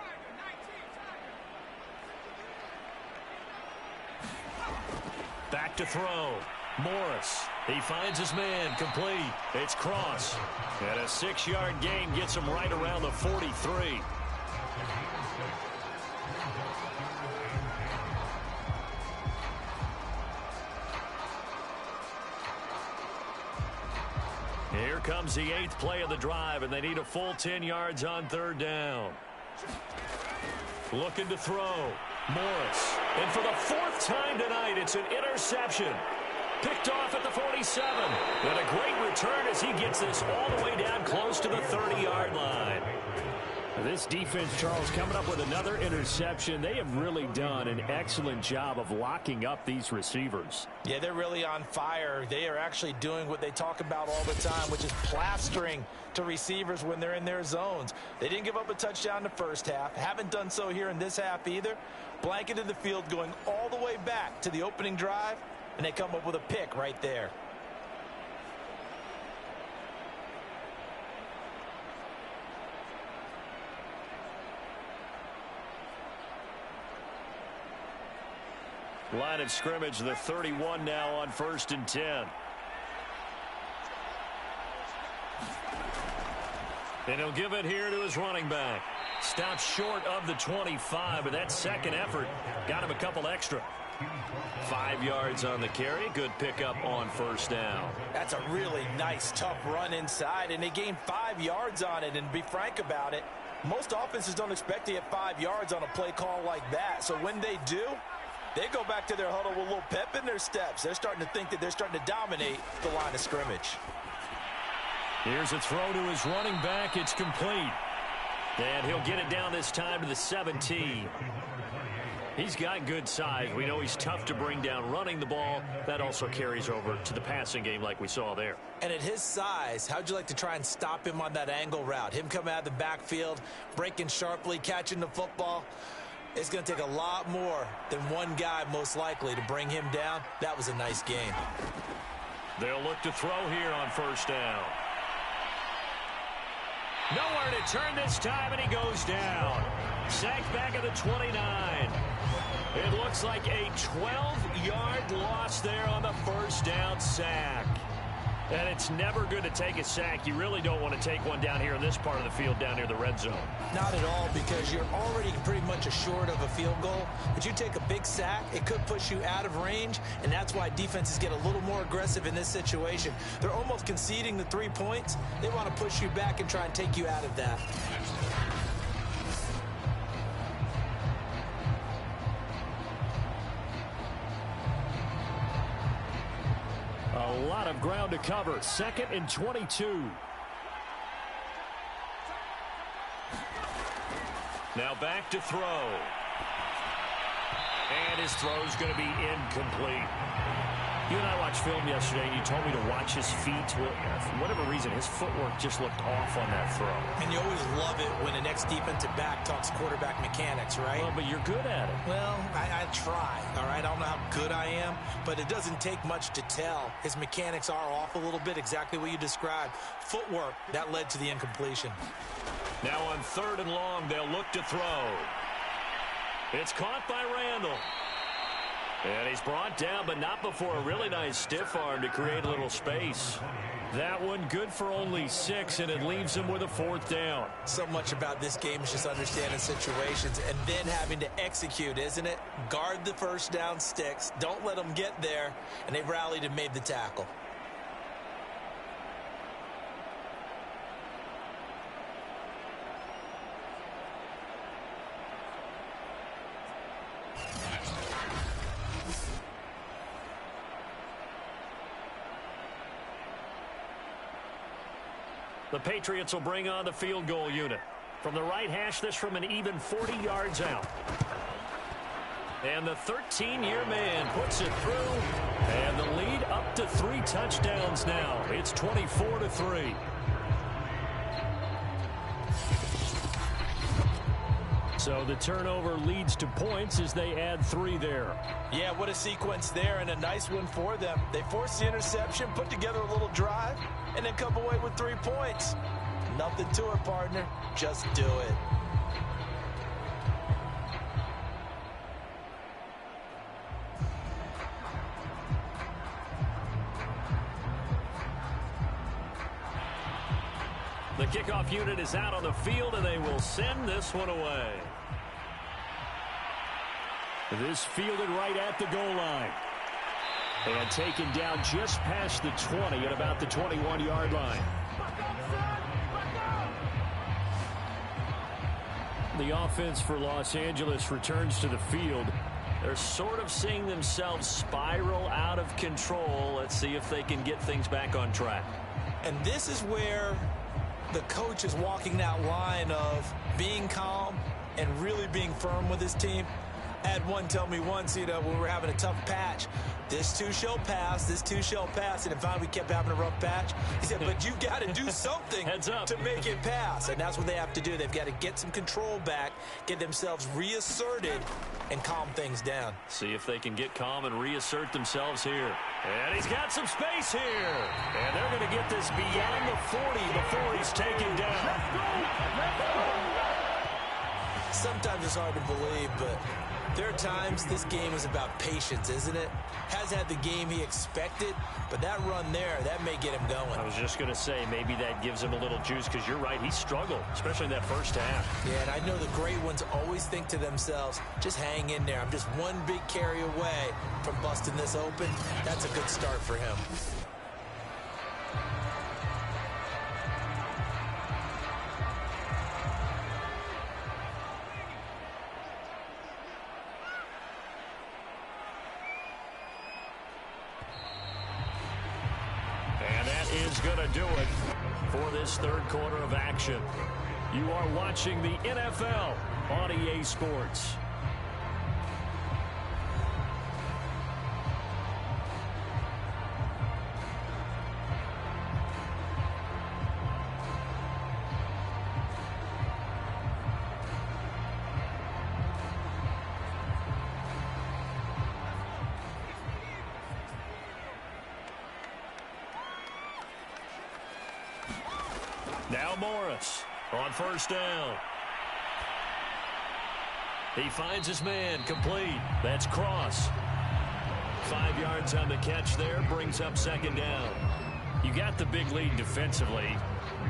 Back to throw. Morris. He finds his man. Complete. It's Cross. And a 6-yard gain gets him right around the 43. Here comes the 8th play of the drive, and they need a full 10 yards on third down. Looking to throw. Morris. And for the 4th time tonight, it's an interception. Picked off at the 47. And a great return as he gets this all the way down close to the 30-yard line. This defense, Charles, coming up with another interception. They have really done an excellent job of locking up these receivers. Yeah, they're really on fire. They are actually doing what they talk about all the time, which is plastering to receivers when they're in their zones. They didn't give up a touchdown in the first half. Haven't done so here in this half either. Blanketed the field going all the way back to the opening drive, and they come up with a pick right there. Line of scrimmage, the 31 now on 1st and 10. And he'll give it here to his running back. Stops short of the 25, but that second effort got him a couple extra. 5 yards on the carry. Good pickup on first down. That's a really nice, tough run inside, and they gained 5 yards on it. And to be frank about it, most offenses don't expect to get 5 yards on a play call like that. So when they do, they go back to their huddle with a little pep in their steps. They're starting to think that they're starting to dominate the line of scrimmage. Here's a throw to his running back. It's complete. And he'll get it down this time to the 17. He's got good size. We know he's tough to bring down running the ball. That also carries over to the passing game like we saw there. And at his size, how'd you like to try and stop him on that angle route? Him coming out of the backfield, breaking sharply, catching the football. It's going to take a lot more than one guy, most likely, to bring him down. That was a nice game. They'll look to throw here on first down. Nowhere to turn this time, and he goes down. Sacked back at the 29. It looks like a 12-yard loss there on the first down sack. And it's never good to take a sack. You really don't want to take one down here in this part of the field, down near the red zone. Not at all, because you're already pretty much assured of a field goal. But you take a big sack, it could push you out of range, and that's why defenses get a little more aggressive in this situation. They're almost conceding the 3 points. They want to push you back and try and take you out of that. A lot of ground to cover. 2nd and 22. Now back to throw. And his throw's going to be incomplete. You and I watched film yesterday, and you told me to watch his feet. For whatever reason, his footwork just looked off on that throw. And you always love it when the next defensive back talks quarterback mechanics, right? Well, but you're good at it. Well, I try, all right? I don't know how good I am, but it doesn't take much to tell. His mechanics are off a little bit, exactly what you described. Footwork, that led to the incompletion. Now on 3rd and long, they'll look to throw. It's caught by Randall. And he's brought down, but not before a really nice stiff arm to create a little space. That one good for only 6, and it leaves him with a 4th down. So much about this game is just understanding situations and then having to execute, isn't it? Guard the first down sticks. Don't let them get there. And they rallied and made the tackle. The Patriots will bring on the field goal unit. From the right hash, this from an even 40 yards out. And the 13-year man puts it through. And the lead up to 3 touchdowns now. It's 24-3. So the turnover leads to points as they add 3 there. Yeah, what a sequence there, and a nice one for them. They forced the interception, put together a little drive, and then come away with 3 points. Nothing to it, partner. Just do it. The kickoff unit is out on the field, and they will send this one away. This fielded right at the goal line. And taken down just past the 20 at about the 21-yard line. The offense for Los Angeles returns to the field. They're sort of seeing themselves spiral out of control. Let's see if they can get things back on track. And this is where the coach is walking that line of being calm and really being firm with his team. I had one tell me once, when we were having a tough patch, this too shall pass, this too shall pass, and finally we kept having a rough patch. He said, but you got to do something to make it pass, and that's what they have to do. They've got to get some control back, get themselves reasserted, and calm things down. See if they can get calm and reassert themselves here. And he's got some space here. And they're going to get this beyond the 40 before he's taken down. Sometimes it's hard to believe, but there are times this game is about patience, isn't it? Has had the game he expected, but that run there, that may get him going. I was just going to say, maybe that gives him a little juice, because you're right, he struggled, especially in that first half. Yeah, and I know the great ones always think to themselves, just hang in there. I'm just one big carry away from busting this open. That's a good start for him. Is going to do it for this third quarter of action. You are watching the NFL on EA Sports. Now Morris on first down. He finds his man complete. That's Cross. 5 yards on the catch there, brings up second down. You got the big lead defensively.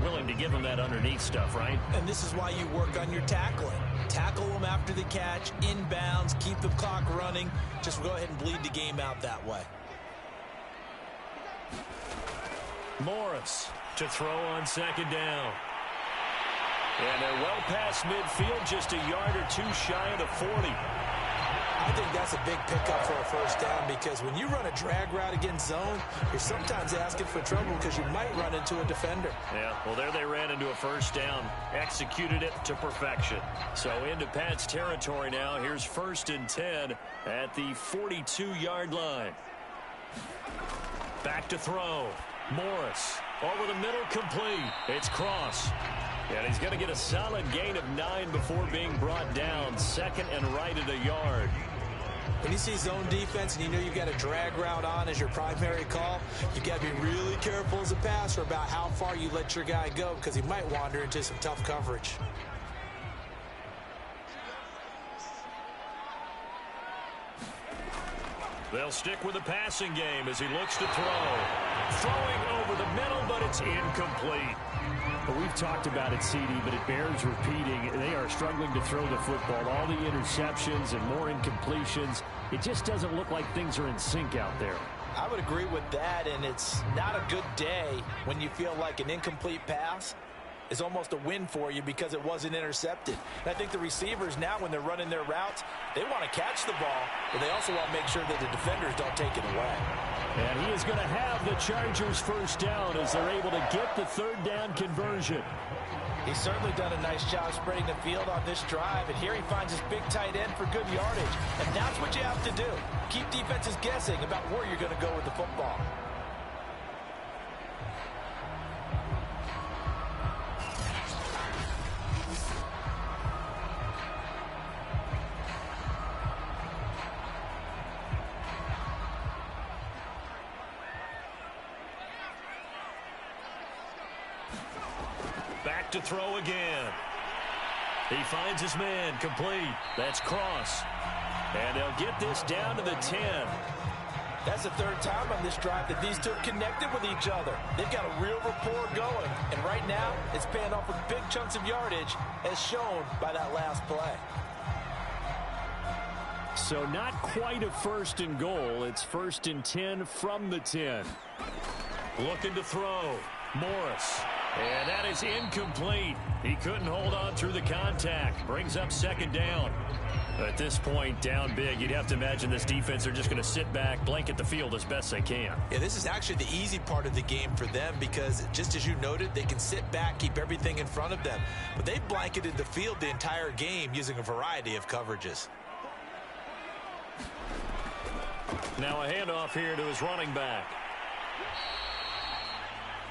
Willing to give them that underneath stuff, right? And this is why you work on your tackling. Tackle them after the catch, inbounds, keep the clock running. Just go ahead and bleed the game out that way. Morris to throw on second down. And they're well past midfield, just a yard or two shy of the 40. I think that's a big pickup for a first down because when you run a drag route against zone, you're sometimes asking for trouble because you might run into a defender. Yeah, well, there they ran into a first down. Executed it to perfection. So into Pat's territory now. Here's 1st and 10 at the 42-yard line. Back to throw. Morris over the middle, complete. It's Cross. And he's going to get a solid gain of 9 before being brought down. 2nd and right at a yard. When you see zone defense and you know you've got a drag route on as your primary call, you've got to be really careful as a passer about how far you let your guy go because he might wander into some tough coverage. They'll stick with the passing game as he looks to throw. Throwing over the middle, but it's incomplete. Well, we've talked about it, CD, but it bears repeating. They are struggling to throw the football. All the interceptions and more incompletions. It just doesn't look like things are in sync out there. I would agree with that, and it's not a good day when you feel like an incomplete pass is almost a win for you because it wasn't intercepted. And I think the receivers now, when they're running their routes, they want to catch the ball, but they also want to make sure that the defenders don't take it away. And he is going to have the Chargers first down as they're able to get the 3rd down conversion. He's certainly done a nice job spreading the field on this drive, and here he finds his big tight end for good yardage. And that's what you have to do. Keep defenses guessing about where you're going to go with the football. Back to throw again. He finds his man, complete. That's Cross. And they'll get this down to the 10. That's the 3rd time on this drive that these two have connected with each other. They've got a real rapport going. And right now, it's paying off with big chunks of yardage, as shown by that last play. So not quite a 1st and goal. It's 1st and 10 from the 10. Looking to throw. Morris. And that is incomplete. He couldn't hold on through the contact. Brings up 2nd down. At this point, down big, you'd have to imagine this defense are just going to sit back, blanket the field as best they can. Yeah, this is actually the easy part of the game for them because, just as you noted, they can sit back, keep everything in front of them. But they've blanketed the field the entire game using a variety of coverages. Now a handoff here to his running back.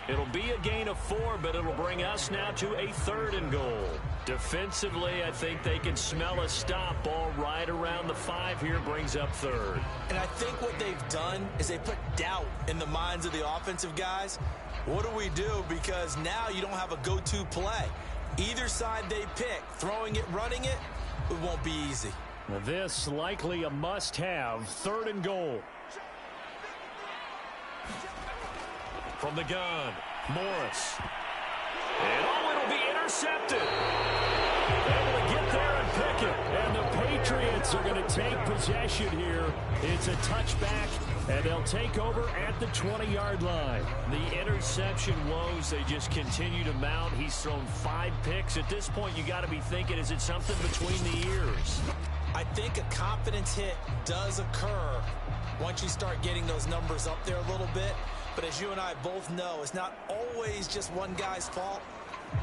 It'll be a gain of 4, but it'll bring us now to a 3rd and goal. Defensively, I think they can smell a stop. Ball right around the 5 here, brings up 3rd. And I think what they've done is they put doubt in the minds of the offensive guys. What do we do? Because now you don't have a go-to play. Either side they pick, throwing it, running it, it won't be easy. Now this likely a must-have, 3rd and goal. From the gun, Morris. And it'll be intercepted. Able to get there and pick it. And the Patriots are going to take possession here. It's a touchback, and they'll take over at the 20-yard line. The interception woes, they just continue to mount. He's thrown 5 picks. At this point, you got to be thinking, is it something between the ears? I think a confidence hit does occur once you start getting those numbers up there a little bit. But as you and I both know, it's not always just one guy's fault.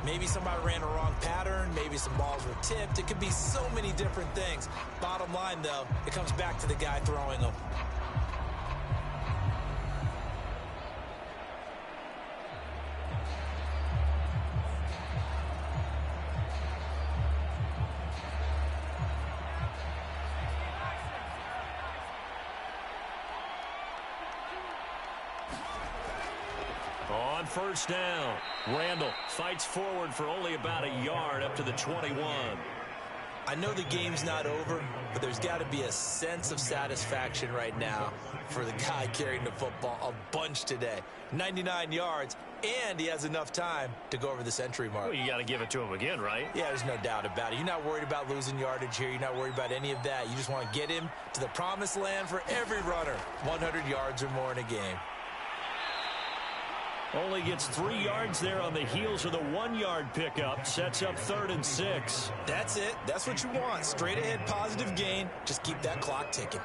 Maybe somebody ran a wrong pattern. Maybe some balls were tipped. It could be so many different things. Bottom line, though, it comes back to the guy throwing them. On 1st down, Randall fights forward for only about a yard up to the 21. I know the game's not over, but there's got to be a sense of satisfaction right now for the guy carrying the football a bunch today. 99 yards, and he has enough time to go over the century mark. Well, you got to give it to him again, right? Yeah, there's no doubt about it. You're not worried about losing yardage here. You're not worried about any of that. You just want to get him to the promised land for every runner. 100 yards or more in a game. Only gets 3 yards there on the heels of the 1-yard pickup. Sets up 3rd and 6. That's it. That's what you want. Straight ahead positive gain. Just keep that clock ticking.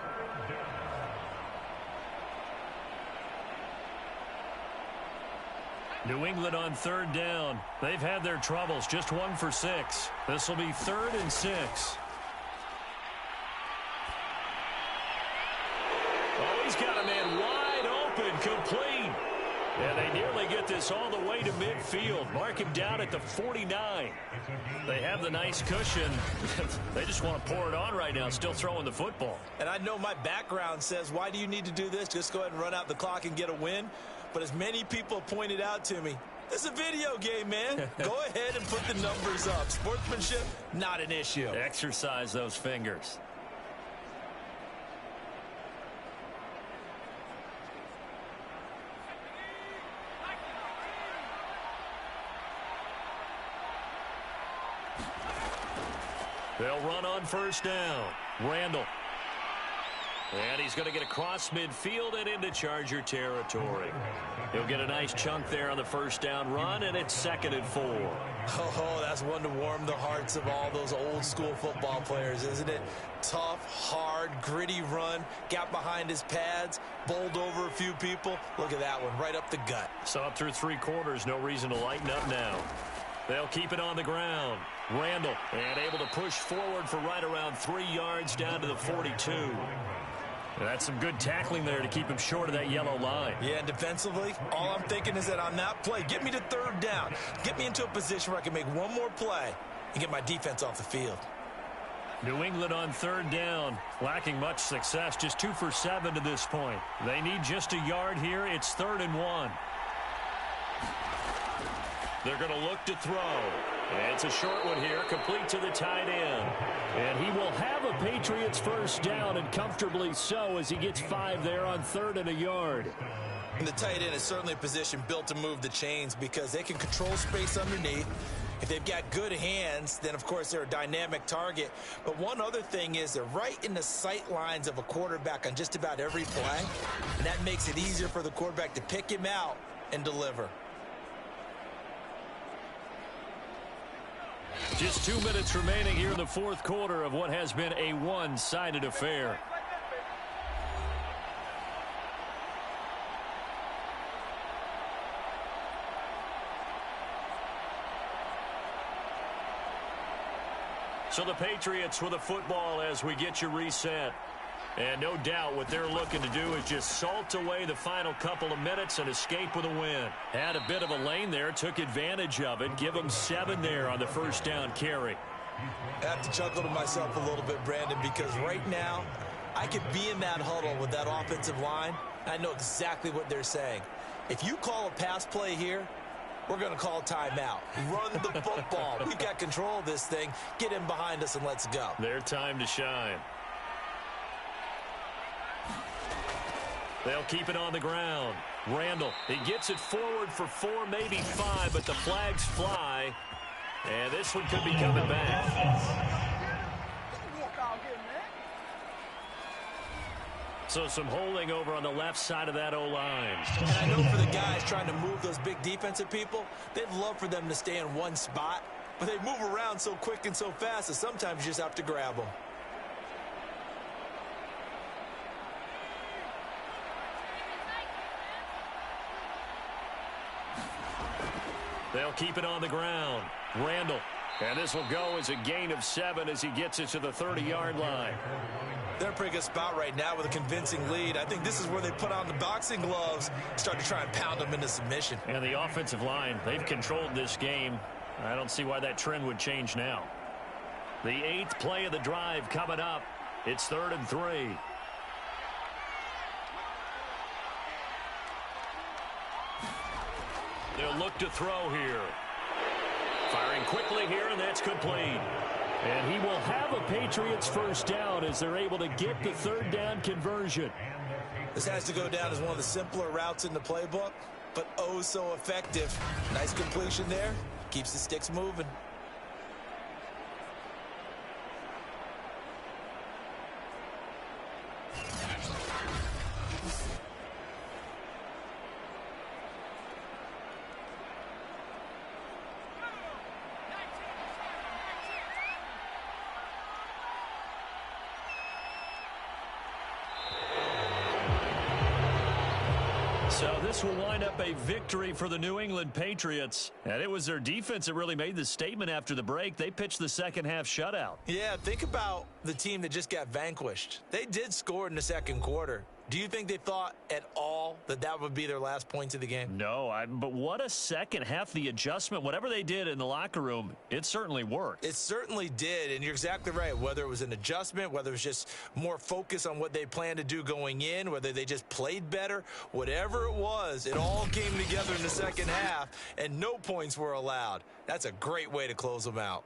New England on 3rd down. They've had their troubles. Just 1 for 6. This will be 3rd and 6. Oh, he's got a man wide open, complete. And they nearly get this all the way to midfield. Mark him down at the 49. They have the nice cushion. They just want to pour it on right now, still throwing the football. And I know my background says, why do you need to do this? Just go ahead and run out the clock and get a win. But as many people pointed out to me, this is a video game, man. Go ahead and put the numbers up. Sportsmanship, not an issue. Exercise those fingers. They'll run on 1st down. Randall. And he's going to get across midfield and into Charger territory. He'll get a nice chunk there on the 1st down run, and it's 2nd and 4. Oh, that's one to warm the hearts of all those old school football players, isn't it? Tough, hard, gritty run. Got behind his pads, bowled over a few people. Look at that one, right up the gut. So up through 3 quarters, no reason to lighten up now. They'll keep it on the ground. Randall, and able to push forward for right around 3 yards down to the 42. That's some good tackling there to keep him short of that yellow line. Yeah, and defensively, all I'm thinking is that on that play, get me to 3rd down. Get me into a position where I can make one more play and get my defense off the field. New England on 3rd down, lacking much success, just 2 for 7 to this point. They need just a yard here. It's 3rd and 1. They're going to look to throw. And it's a short one here, complete to the tight end. And he will have a Patriots 1st down, and comfortably so, as he gets 5 there on 3rd and a yard. And the tight end is certainly a position built to move the chains because they can control space underneath. If they've got good hands, then, of course, they're a dynamic target. But one other thing is they're right in the sight lines of a quarterback on just about every play. And that makes it easier for the quarterback to pick him out and deliver. Just 2 minutes remaining here in the 4th quarter of what has been a one-sided affair. So the Patriots with a football as we get you reset. And no doubt what they're looking to do is just salt away the final couple of minutes and escape with a win. Had a bit of a lane there, took advantage of it. Give them 7 there on the 1st down carry. I have to chuckle to myself a little bit, Brandon, because right now I could be in that huddle with that offensive line. I know exactly what they're saying. If you call a pass play here, we're going to call timeout. Run the football. We've got control of this thing. Get in behind us and let's go. Their time to shine. They'll keep it on the ground. Randall, he gets it forward for 4, maybe 5, but the flags fly. And this one could be coming back. So some holding over on the left side of that O-line. And I know for the guys trying to move those big defensive people, they'd love for them to stay in one spot. But they move around so quick and so fast that sometimes you just have to grab them. They'll keep it on the ground. Randall. And this will go as a gain of 7 as he gets it to the 30-yard line. They're in a pretty good spot right now with a convincing lead. I think this is where they put on the boxing gloves, start to try and pound them into submission. And the offensive line, they've controlled this game. I don't see why that trend would change now. The 8th play of the drive coming up. It's 3rd and 3. They'll look to throw here. Firing quickly here, and that's complete. And he will have a Patriots first down as they're able to get the third down conversion. This has to go down as one of the simpler routes in the playbook, but oh so effective. Nice completion there. Keeps the sticks moving. So this will wind up a victory for the New England Patriots. And it was their defense that really made the statement after the break. They pitched the second half shutout. Yeah, think about the team that just got vanquished. They did score in the second quarter. Do you think they thought at all that that would be their last points of the game? No, but what a second half. The adjustment, whatever they did in the locker room, it certainly worked. It certainly did, and you're exactly right. Whether it was an adjustment, whether it was just more focus on what they planned to do going in, whether they just played better, whatever it was, it all came together in the second half, and no points were allowed. That's a great way to close them out.